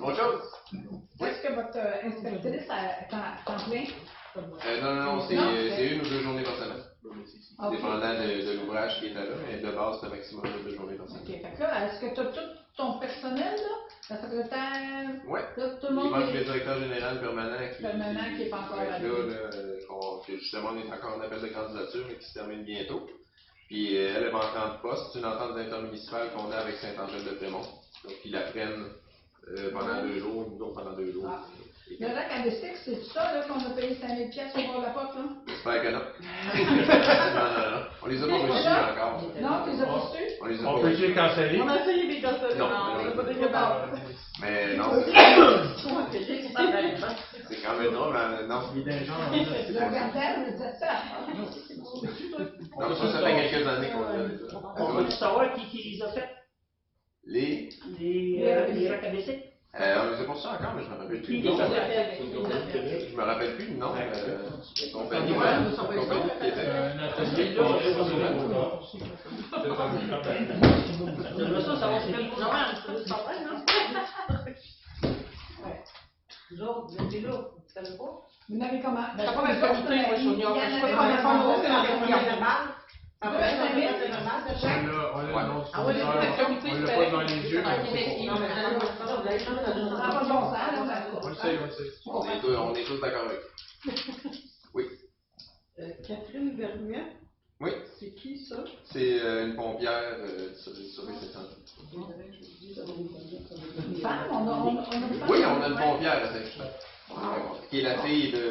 Autre chose?
Est-ce que votre inspectrice est en plein?
Non, c'est une ou deux journées par semaine.
Okay.
Dépendant de l'ouvrage qui est là, mais de base, c'est un maximum de 2 journées par semaine.
OK. Fait que là, est-ce que tu as tout ton personnel, là? La secrétaire?
Oui.
Tout le
Il
monde
manque
est...
le directeur général permanent qui
n'est pas encore là.
Que justement, on est encore en appel de candidature, mais qui se termine bientôt. Puis elle va entrer en poste. C'est une entente intermunicipale qu'on a avec Saint-Angèle-de-Prémont. Donc, ils la prennent pendant 2 jours, nous autres pendant 2 jours.
Ah. Le lac à Mystique, c'est ça là, qu'on a payé 5 000 pièces pour voir la porte, là?
J'espère que non. non. On les a pas reçus encore.
Non, tu les as pas reçus?
On les a
On
pas
peut
reçus.
les canceller?
On a essayé de les canceller.
Non,
on n'a pas
non.
été capable.
Mais non. C'est quand même drôle, mais non.
Le gardien me disait ça.
Non, ça fait quelques années qu'on l'a déjà.
On va savoir qui les a fait,
Les.
les racabessiques.
On les a pas reçus encore, mais je me rappelle plus.
Qui
du nom.
les a fait?
Je me rappelle plus du nom. Compagnie du Québec.
J'aimerais ça savoir c'est quel programme, c'est pas vrai, non? Vous autres, vous étiez là, vous savez pas?
Vous n'avez comment?
Je sais pas quel comité, moi, je suis
Il y en
au
avait
Nord.
pas de fonds, c'est la
Ah ouais, 5 000, c'est normal, de chaque.
On l'a dans
Ah ouais, le comité,
on
c'est
l'a pas dans les yeux.
Non, mais ça n'a pas de bon sens, là.
On le sait.
On est tous d'accord avec. Oui.
Catherine Vermette,
Oui.
c'est qui ça?
C'est une pompière sur les 700.
Une femme? On a une femme?
Oui, on a une pompière à Saint-Jean. Qui est la fille de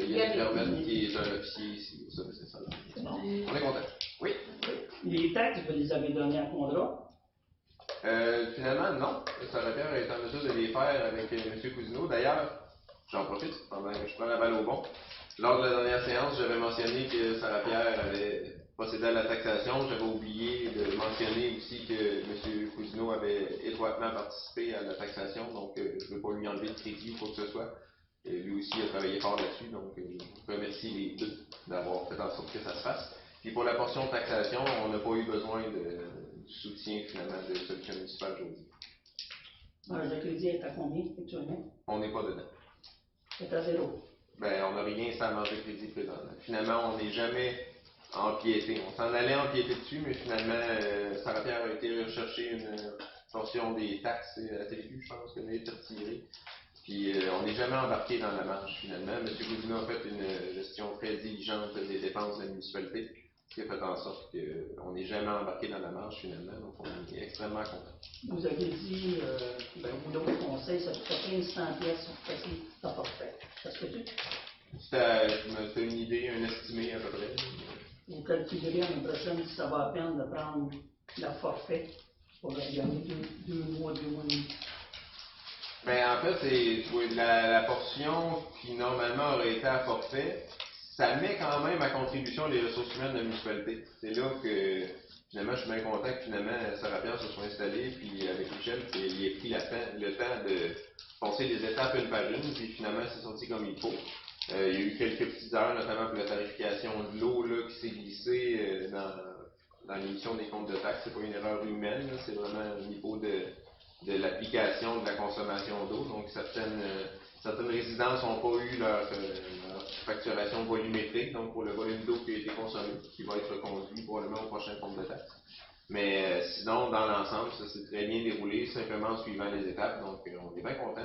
Yann Vermette, qui est un officier ici au service national. On est content. Oui.
Les taxes, vous les avez données à contrat?
Finalement, non. Sarah Pierre est en mesure de les faire avec M. Cousineau. D'ailleurs, j'en profite pendant que je prends la balle au bon. Lors de la dernière séance, j'avais mentionné que Sarah Pierre avait procédé à la taxation. J'avais oublié de mentionner aussi que M. Cousineau avait étroitement participé à la taxation, donc je ne veux pas lui enlever de crédit ou quoi que ce soit. Lui aussi a travaillé fort là-dessus, donc je remercie les deux d'avoir fait en sorte que ça se fasse. Puis pour la portion de taxation, on n'a pas eu besoin du soutien finalement de Solutions municipales aujourd'hui.
Le crédit est à combien actuellement?
On n'est pas dedans.
C'est à 0.
Ben, on n'a rien à manger de crédit présentement. Finalement, on n'est jamais empiété. On s'en allait empiéter dessus, mais finalement, Sarah Pierre a été rechercher une portion des taxes à la TVQ, je pense, qu'elle a été retirée. Puis on n'est jamais embarqué dans la marge finalement. M. Cousineau a fait une gestion très diligente des dépenses de la municipalité, ce qui a fait en sorte qu'on n'est jamais embarqué dans la marge finalement, donc on est extrêmement content.
Vous avez dit, vous l'autre conseil, ça coûtait 1500 pièces pour passer ta forfait. Ça se fait-tu?
C'était une idée, un estimé à peu près.
Vous calculerez l'année prochaine si ça va à peine de prendre la forfait pour gagner 2 mois, 2 mois et demi.
Ben, en fait, c'est la portion qui normalement aurait été à forfait, ça met quand même à contribution les ressources humaines de la municipalité. C'est là que finalement je suis bien content que finalement Sarah Pierre se soit installée, puis avec Michel, il ait pris le temps de passer les étapes une par une, puis finalement c'est sorti comme il faut. Il y a eu quelques petites erreurs, notamment pour la tarification de l'eau là, qui s'est glissée dans l'émission des comptes de taxes. C'est pas une erreur humaine, là, c'est vraiment au niveau de l'application de la consommation d'eau. Donc certaines résidences n'ont pas eu leur facturation volumétrique, donc pour le volume d'eau qui a été consommé, qui va être conduit probablement au prochain compte de taxes. Mais sinon, dans l'ensemble, ça s'est très bien déroulé, simplement en suivant les étapes. Donc on est bien content.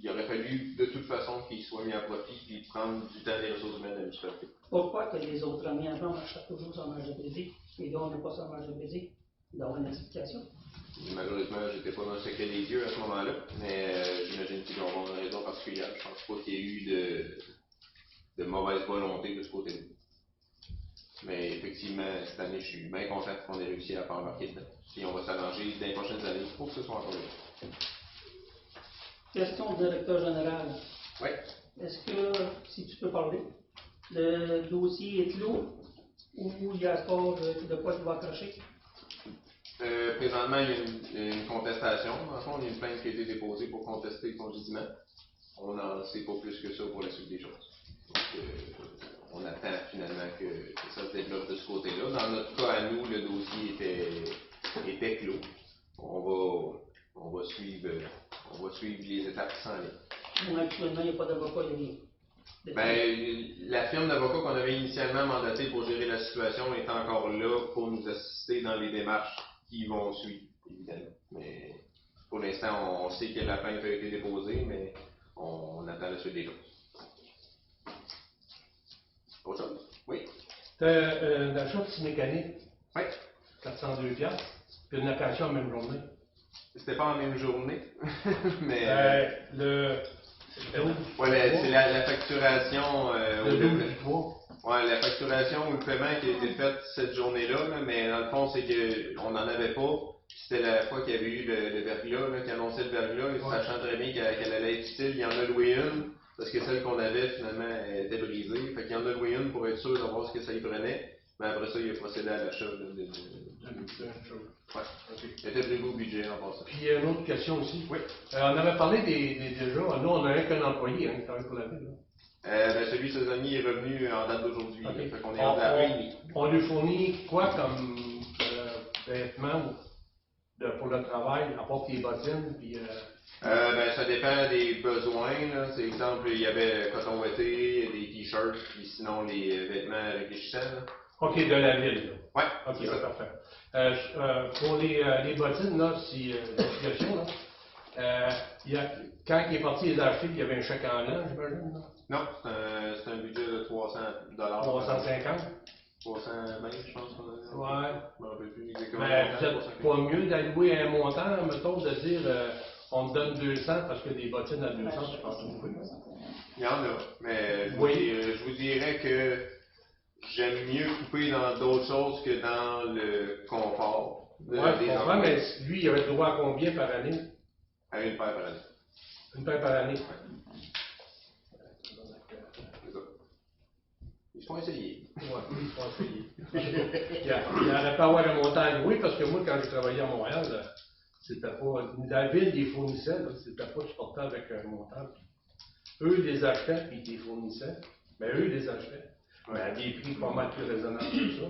Il aurait fallu de toute façon qu'il soit mis à profit et prendre du temps des ressources humaines administratives.
Pourquoi que les autres aménagements achètent toujours sur marge de crédit et là on n'a pas sur marge de crédit? Il doit y avoir une explication.
Malheureusement, j'étais pas dans le secret des dieux à ce moment-là, mais j'imagine qu'il doit y avoir une raison particulière. Je pense pas qu'il y ait eu de mauvaise volonté de ce côté-là. Mais effectivement, cette année, je suis bien content qu'on ait réussi à pas embarquer dedans. Et on va s'arranger dans les prochaines années pour que ce soit encore là.
Question au directeur général.
Oui.
Est-ce que, si tu peux parler, le dossier est clos ou il y a encore de quoi tu vas accrocher?
Présentement, il y a une contestation. Dans le fond, il y a une plainte qui a été déposée pour contester le congédiement. On n'en sait pas plus que ça pour la suite des choses. Donc, on attend finalement que ça se développe de ce côté-là. Dans notre cas, à nous, le dossier était clos. On va suivre les étapes qui s'en viennent.
Actuellement, il n'y a pas d'avocat, il n'y a
rien. La firme d'avocats qu'on avait initialement mandatée pour gérer la situation est encore là pour nous assister dans les démarches qui vont suivre, évidemment. Mais pour l'instant, on sait que la plainte a été déposée, mais on attend la suite des choses. Autre chose? Oui.
Un achat de scie mécanique.
Oui.
402$. Puis une location en même journée.
C'était pas en même journée, mais. C'est la facturation. La facturation ou le paiement qui a été fait cette journée-là, là, mais dans le fond, c'est qu'on n'en avait pas. C'était la fois qu'il y avait eu le verglas, là, qui annonçait le verglas, et sachant très bien qu'elle allait être utile, il y en a loué une, parce que celle qu'on avait finalement était brisée. Fait qu'il y en a loué une pour être sûr de voir ce que ça y prenait. Mais après ça, il a procédé à l'achat d'une chose. Ouais. Okay. Il était prévu au budget en passant.
Puis une autre question aussi.
Oui.
On avait parlé déjà, nous on a qu'un employé qui travaille pour la ville.
Celui de saisonnier est revenu en date d'aujourd'hui.
Okay.
Fait qu'on est en date.
On lui fournit quoi comme vêtements pour le travail, à part les bottines, puis...
ça dépend des besoins. Là. C'est exemple, il y avait coton ouaté, des t-shirts, puis sinon les vêtements réfléchissants.
OK, de la ville.
Oui.
OK, c'est parfait. Pour les bottines, là, si l'explication, là, quand il est parti les acheter, il y avait un chèque en l'an, j'imagine, là?
Non, c'est un budget de $300.
350?
320, je pense qu'on a.
Ouais.
Je me rappelle plus exactement.
Mais vous n'êtes pas mieux d'allouer un montant, mettons, de dire on te donne 200 parce que des bottines à 200, je pense que oui.
Il y en a, mais je vous dirais que j'aime mieux couper dans d'autres choses que dans le confort.
Oui, je comprends, mais lui, il avait le droit à combien par année?
À une paire par année.
Une paire par année?
Ils se font essayer.
Oui, ils se font essayer. Il n'aurait pas avoir un montant à louer parce que moi, quand j'ai travaillé à Montréal, c'était pas. La ville les fournissait, c'était pas supportable avec un montant. Eux les achetaient et ils les fournissaient. Mais eux les achetaient. Mais à des prix pas mal plus raisonnables que ça.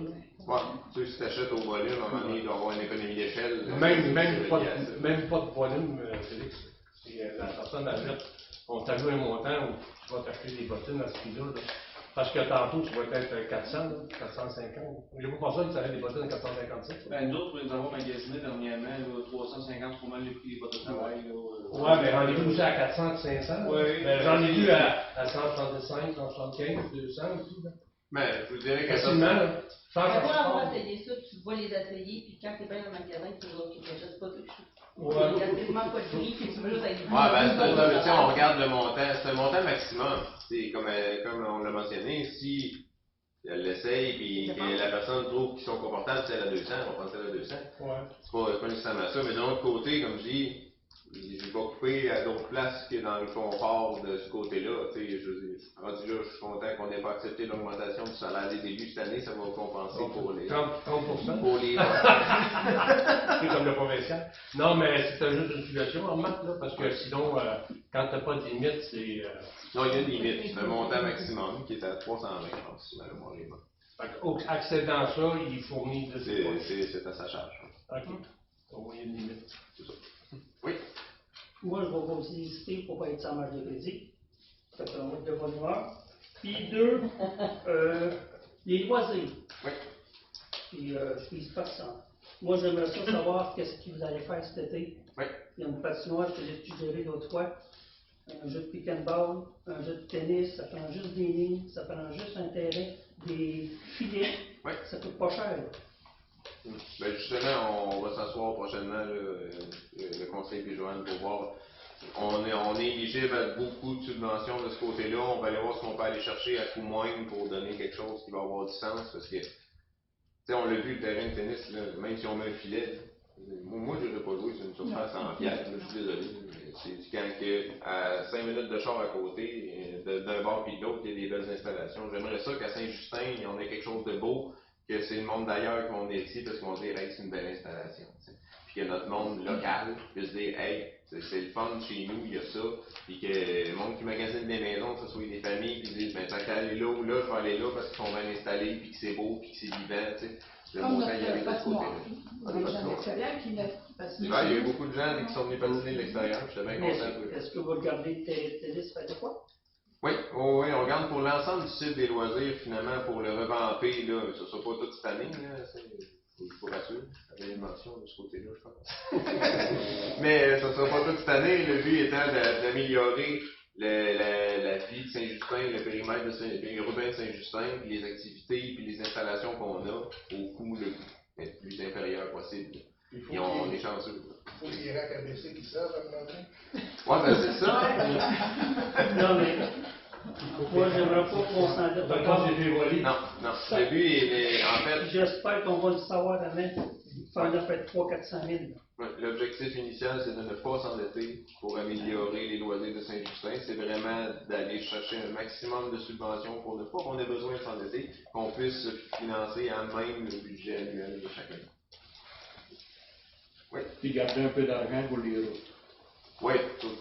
Ouais, tu sais, si tu achètes au volume, à un moment donné, il doit y avoir une économie d'échelle.
Même pas de volume, Félix. La personne achète, on t'alloue un montant où tu vas t'acheter des bottines à ce prix-là. Parce que tantôt, tu vas être 400, 450. Il n'y a pas personne qui s'arrête des bottines à 457.
Nous autres, nous avons magasiné dernièrement 350 pour mal les prix des bottes de travail.
Ouais, mais j'en ai vu aussi à 400, 500.
Oui.
J'en ai vu à 135, 175, 200 aussi.
Mais je vous dirais que
facilement, là. Sans on va essayer ça, tu vas les essayer, puis quand tu es bien dans le magasin, tu n'achètes pas tout de suite. Il n'y a quasiment pas de prix, puis tu veux juste être
on regarde le montant, c'est un montant maximum. Comme on l'a mentionné, si elle l'essaye et que la personne trouve qu'ils sont confortables, c'est à 200, on va prendre celle à 200.
Ouais.
C'est pas nécessairement ça, mais de l'autre côté, comme je dis, je vais occupé à d'autres places que dans le confort de ce côté-là. Tu sais, rendu là, je suis content qu'on n'ait pas accepté l'augmentation du salaire des élus cette année, ça va compenser pour les...
30%.
Pour les...
C'est comme le provincial. Non, mais c'était juste une suggestion en maths, là, parce que sinon, quand t'as pas de limite, c'est...
Non, il y a une limite. C'est un montant maximum qui est à 320, je pense, si ma mémoire est bonne.
Accédant ça, il fournit de...
C'est à sa charge.
OK. Au moins, il y a une limite.
C'est ça. Oui.
Moi, je vais vous hésiter pour ne pas être sans marge de crédit. Ça fait un vote de bonne humeur. Puis 2, les loisirs.
Oui.
Puis je ne pas ça. Moi, j'aimerais ça savoir qu'est-ce que vous allez faire cet été.
Oui.
Il y a une patinoire, je l'ai suggéré l'autre fois. Un jeu de pick and ball, un jeu de tennis, ça prend juste des lignes, ça prend juste un terrain, des filets.
Oui.
Ça coûte pas cher. Là.
Ben justement, on va s'asseoir prochainement, le conseil puis Joanne, pour voir. On est éligible à beaucoup de subventions de ce côté-là. On va aller voir ce qu'on peut aller chercher à coût moindre pour donner quelque chose qui va avoir du sens. Parce que, tu sais, on l'a vu, le terrain de tennis, là, même si on met un filet, moi je n'irais pas jouer sur une surface en pierre, je suis désolé. C'est quand à 5 minutes de char à côté, d'un bord puis de l'autre, il y a des belles installations. J'aimerais ça qu'à Saint-Justin, on ait quelque chose de beau, que c'est le monde d'ailleurs qu'on est ici parce qu'on dit hey, c'est une belle installation. T'sais. Puis que notre monde local puisse dire hey, c'est le fun chez nous, il y a ça. Puis que le monde qui magasine des maisons, que ce soit des familles, qui disent ben tant qu'à aller là ou là, je vais aller là parce qu'ils sont bien installés, puis que c'est beau, puis que c'est vivant. T'sais. Le
Comme
beau temps, il y avait
notre
de ce côté-là.
les gens de l'extérieur qui mettent
Il y a eu beaucoup de gens qui sont venus patiner de l'extérieur, j'étais bien content.
Est-ce que vous regardez le tennis, faites quoi?
Oui, oui, on regarde pour l'ensemble du site des loisirs, finalement, pour le revamper, là, ce ne sera pas toute cette année, là, je vous rassure, j'avais une mention de ce côté-là, je pense. Mais ce ne sera pas toute cette année, le but étant d'améliorer la vie de Saint-Justin, le périmètre urbain de Saint-Justin, puis les activités, puis les installations qu'on a, au coût le plus inférieur possible. Et on est chanceux.
Il faut des racks à baisser qui servent à un moment donné.
Ouais, ben c'est ça.
Non, mais moi, j'aimerais pas qu'on s'en dette.
Non, non. Le but est, en fait...
J'espère qu'on va le savoir demain. Faire de fait 300-400 000.
Ouais, l'objectif initial, c'est de ne pas s'endetter pour améliorer les loisirs de Saint-Justin. C'est vraiment d'aller chercher un maximum de subventions pour ne pas qu'on ait besoin de s'endetter, qu'on puisse financer à même le budget annuel de chacun. Oui.
Puis garder un peu d'argent pour les routes.
Oui,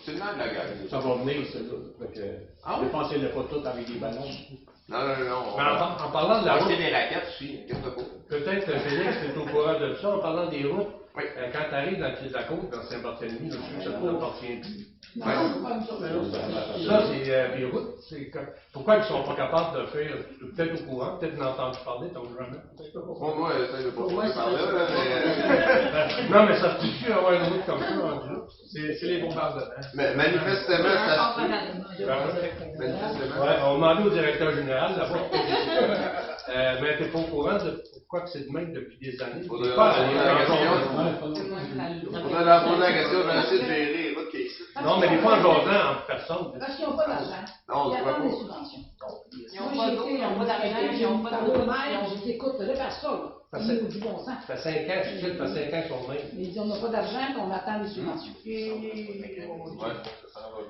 c'est le nom de la gueule.
Ça va venir, ça, là. Dépensez-le pas tout avec des ballons.
Non.
En parlant de la route.
des raquettes aussi,
peut-être Félix est au courant de ça, en parlant des routes. Oui. Quand tu arrives dans le pied de la côte, dans Saint-Barthélemy, ça ne t'appartient plus.
Non, c'est pas une
ça, c'est des routes. Pourquoi ils ne sont pas capables de faire, peut-être au courant, peut-être n'entends entendu parler, donc jamais.
Moi, ça ne pas par là,
non, mais ça se peut-tu avoir une route comme ça, c'est les bombardements.
Mais manifestement, ça se
peut. Ouais, on demandait au directeur général là-bas. Mais tu n'es pas au courant de pourquoi c'est de même depuis des années.
On a la poser la question, j'ai essayé de gérer les routes qui existent.
Non, mais des fois en jasant en personne.
Parce qu'ils n'ont pas d'argent.
Non,
ils
je vois
attendent des
pas.
subventions.
Ils n'ont pas d'eau, ils n'ont pas d'argent, ils n'ont pas de
route. Je dis, écoute, là, passe ça, là.
Ça
Il nous dit bon sang.
fait 5 ans, je sais, ça fait 5 ans qu'ils sont même.
Mais ils disent, on n'a pas d'argent, puis on attend des subventions.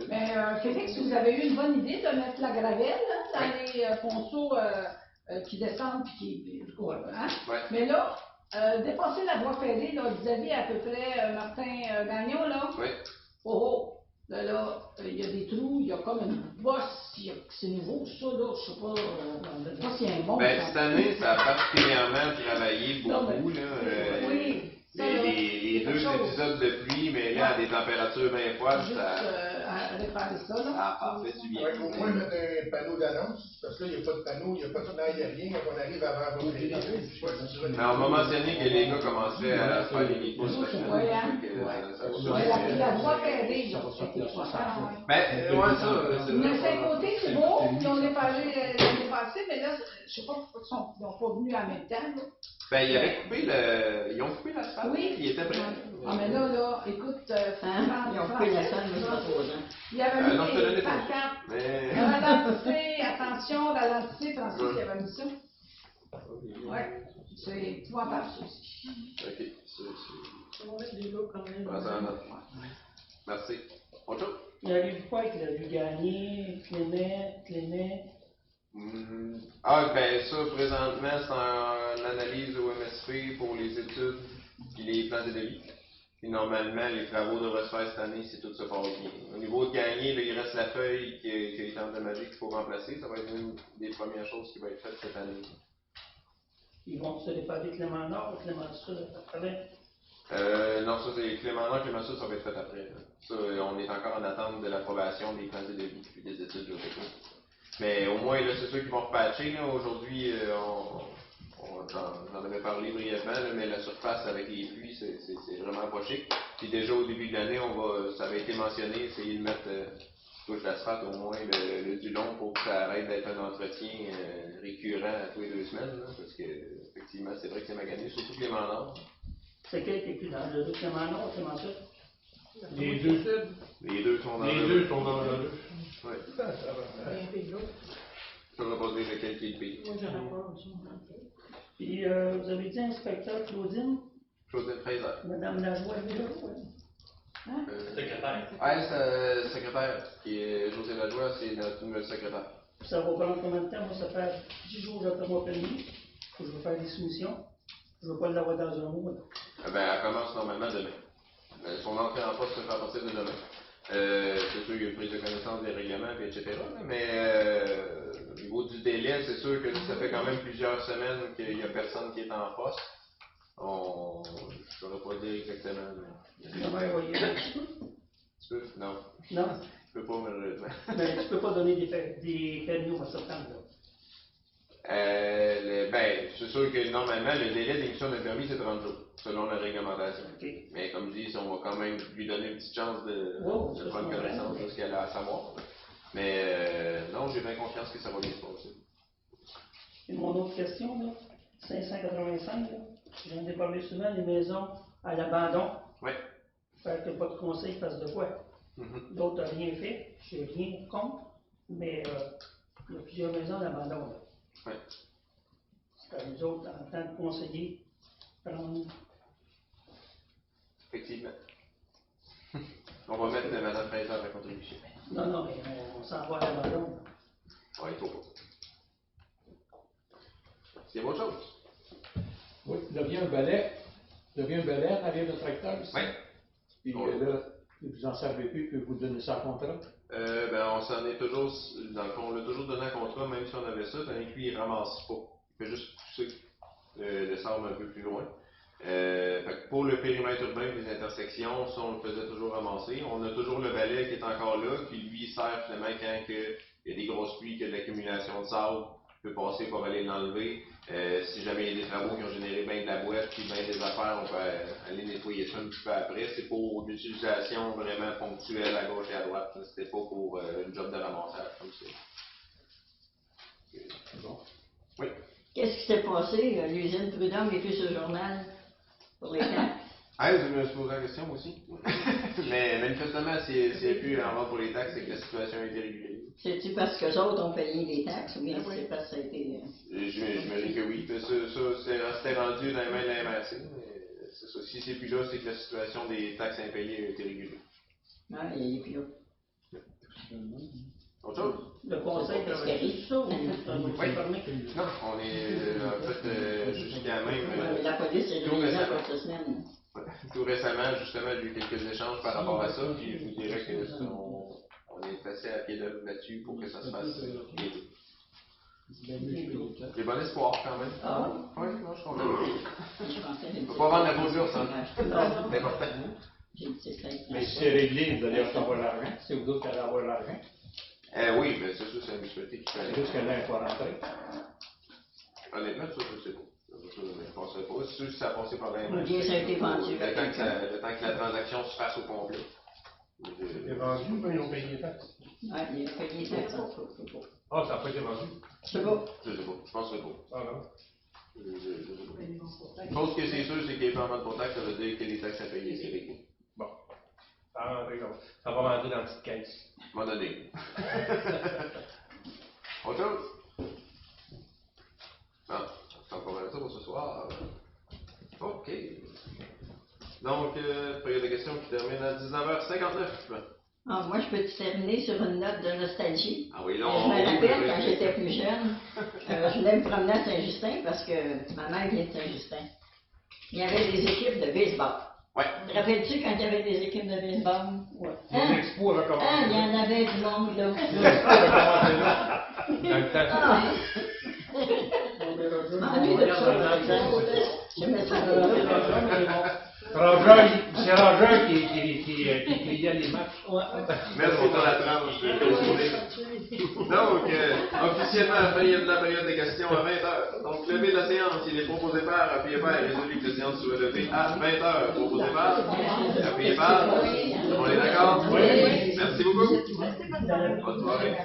Mais Félix, vous avez eu une bonne idée de mettre la gravelle là, dans les ponceaux qui descendent puis qui. Hein? Mais là, dépasser la voie ferrée, là, vous aviez à peu près Martin Gagnon, là.
Oui.
Oh, là, il y a des trous, il y a comme une bosse, c'est nouveau, ça, là, je sais pas s'il y a un bon.
Ben, cette année, ça a particulièrement travaillé beaucoup, là.
Oui.
Les 2 épisodes de pluie, mais là, à des températures bien froides, ça.
À réparer ça, là.
Ça fait du bien.
Ouais, au moins mettre un panneau d'annonce, parce que là, il n'y a pas de panneau, il n'y a pas de fenêtre, il n'y a rien, quand on arrive avant votre
Mais on m'a mentionné que les gars commenceraient à faire des micros.
La voie ferrée, là.
Ben, ouais, ça.
De Saint-Côté, c'est beau, puis on est parlé l'année passée, mais là, je sais pas pourquoi ils n'ont pas venu en même temps, là.
Ben, ils ont coupé l'asphalte,
oui.
Il était prêt.
Ah, mais là, écoute,
ils ont coupé l'asphalte, mais ça fait 3 ans.
Il avait mis des pancartes. Ralentissez, attention, ralentissez, Francis, il avait mis ça. Ouais, c'est épouvantable, ça aussi.
Ok,
On va mettre des lots quand même.
Merci.
Il arrive quoi avec la Lugani, Clénet?
Ah, ben ça, présentement, c'est en analyse au MSP pour les études et les plans de devis. Puis normalement, les travaux devraient se faire cette année si tout se passe bien. Au niveau de gagner, là, il reste la feuille qui a été endommagée qu'il faut remplacer. Ça va être une des premières choses qui va être faite cette année.
Ils vont se réparer Clément Nord ou Clément Sud après?
Non, ça c'est Clément Nord, Clément Sud, ça va être fait après. Là. Ça, on est encore en attente de l'approbation des plans de devis et des études géotechniques. Mais au moins, là, c'est ceux qui vont repatcher. Aujourd'hui, j'en avais parlé brièvement, là, mais la surface avec les pluies, c'est vraiment pas chic. Puis déjà au début de l'année, ça avait été mentionné, essayer de mettre couche d'asphalte au moins du long pour que ça arrête d'être un entretien récurrent à tous les 2 semaines. Là, parce que effectivement, c'est vrai que c'est magané, surtout Clément Nord.
C'est quel qui est plus dans le Clément Nord ou Clément Sud?
Les deux sud.
Les deux sont dans
les
le
deux sont dans le deux.
Oui.
Un peu de l'autre.
Je ne saurais pas dire lequel qui est le pire.
Moi, j'aurais pas.
Puis, vous avez dit inspecteur Claudine?
Claudine Fraser.
Madame Lajoie est là, oui. Hein?
Secrétaire.
C'est secrétaire, qui est José Lajoie, c'est notre nouvelle secrétaire.
Ça va prendre combien de temps? Moi, ça fait 10 jours que j'attends mon permis. Je vais faire des soumissions. Je ne veux pas l'avoir dans un mois.
Elle commence normalement demain. Son entrée en poste se fait à partir de demain. C'est sûr qu'il y a une prise de connaissance des règlements, etc. Mais au niveau du délai, c'est sûr que ça fait quand même plusieurs semaines qu'il n'y a personne qui est en poste. Je ne saurais pas dire exactement. Tu peux? Non.
Non.
Je peux pas, malheureusement.
Mais tu peux pas donner des permis au mois de septembre, là.
C'est sûr que normalement, le délai d'émission d'un permis, c'est 30 jours, selon la réglementation.
Okay.
Mais comme je dis, on va quand même lui donner une petite chance de prendre connaissance de ce qu'elle a à savoir. Mais non, j'ai bien confiance que ça va bien se passer.
Et mon autre question, là, 585, là, j'en ai parlé souvent, les maisons à l'abandon.
Oui.
Faire que votre conseil fasse de quoi? L'autre n'a rien fait, je n'ai rien contre, mais il y a plusieurs maisons à l'abandon, là.
Oui.
C'est à nous autres, en tant que conseillers, prendre.
Effectivement. On va mettre Mme Fraser à la contribution.
Non, mais on s'en va à l'abandon.
Oui, il faut pas. C'est autre chose.
Oui, il devient un balai en arrière de tracteur ici.
Oui.
Puis là, vous en servez plus, puis vous donnez ça en contrat.
On s'en est toujours, dans le fond, on l'a toujours donné en contrat, même si on avait ça, tandis que lui, il ramasse pas. Il fait juste pousser le sable un peu plus loin. Fait que pour le périmètre urbain des intersections, ça, on le faisait toujours ramasser. On a toujours le balai qui est encore là, puis lui, il sert finalement quand il y a des grosses pluies, qu'il y a de l'accumulation de sable, il peut passer pour aller l'enlever. Si jamais il y a des travaux qui ont généré bien de la boîte, puis bien des affaires, on peut aller nettoyer ça un petit peu après. C'est pour une utilisation vraiment ponctuelle à gauche et à droite. C'était pas pour une job de ramassage comme ça.
Bon.
Oui.
Qu'est-ce qui s'est passé? L'usine Prud'homme est plus sur le journal pour les taxes.
Je me suis posé la question moi aussi. Mais manifestement, s'il n'y a plus en vente pour les taxes, c'est que la situation a été régulée.
C'est-tu parce que les autres ont payé les taxes ou bien c'est parce que ça a été.
J'imagine que oui. Ça c'était rendu dans les mains de la MRC. Mais c'est ça. Si c'est plus là, c'est que la situation des taxes impayées a été régulée.
Ah, il est plus là.
Autre chose?
Le conseil de service, ça, ou
oui. Non, on est en fait jusqu'à même.
La police est réalisée pour cette semaine.
Tout récemment, justement, j'ai eu quelques échanges par rapport à ça, puis je vous dirais qu'on est assez à pied d'œuvre là-dessus pour que ça se fasse bientôt. J'ai bon espoir quand même.
Ah
oui? Oui, non, je suis content. Il ne faut pas vendre la peau d'ours, hein? C'est important.
Mais si c'est réglé, vous allez recevoir l'argent. C'est vous d'autres qui allez avoir l'argent.
Oui, mais c'est sûr, c'est la municipalité qui fait.
C'est juste que là, il faut rentrer.
Honnêtement, ça, je ne sais pas. Je ne penserais pas. C'est sûr que ça a passé par la
Ou bien ça a été vendu.
Le temps que la transaction se fasse au complet.
C'est vendu ou ils ont payé les taxes?
Oui, il a payé les taxes.
Ah, ça n'a pas été vendu?
Je sais pas.
Je ne sais pas. Je penserais pas.
Ah non?
Une chose que c'est sûr, c'est qu'il n'y a pas en vente pour taxes, ça veut dire que les taxes à payer, c'est réglé.
Bon. Ça va rentrer dans la petite caisse.
À un moment donné. Autre chose? Non, c'est encore ça pour ce soir. OK. Donc, période de questions qui termine à 19h59.
Ah, moi, je peux terminer sur une note de nostalgie.
Ah oui,
Je
là,
me rappelle quand j'étais plus jeune, je voulais me promener à Saint-Justin parce que ma mère vient de Saint-Justin. Il y avait des équipes de baseball.
Ouais.
Te rappelles-tu quand il y avait des équipes de baseball?
Ouais.
Hein?
Les expos avaient commencé.
Ah, il y en avait du monde là.
Les expos avaient commencé là. Dans le temps.
Ah. M'ennuie de ça. Je me suis
C'est Roger qui criait les matchs.
Merci pour la tranche. Donc, officiellement, fin de la période des questions à 20h. Donc, levé de la séance, il est proposé par, appuyé par, résolu que la séance soit levée à 20h. Proposé par, appuyé par. On est d'accord? Oui. Merci beaucoup. Bonne soirée.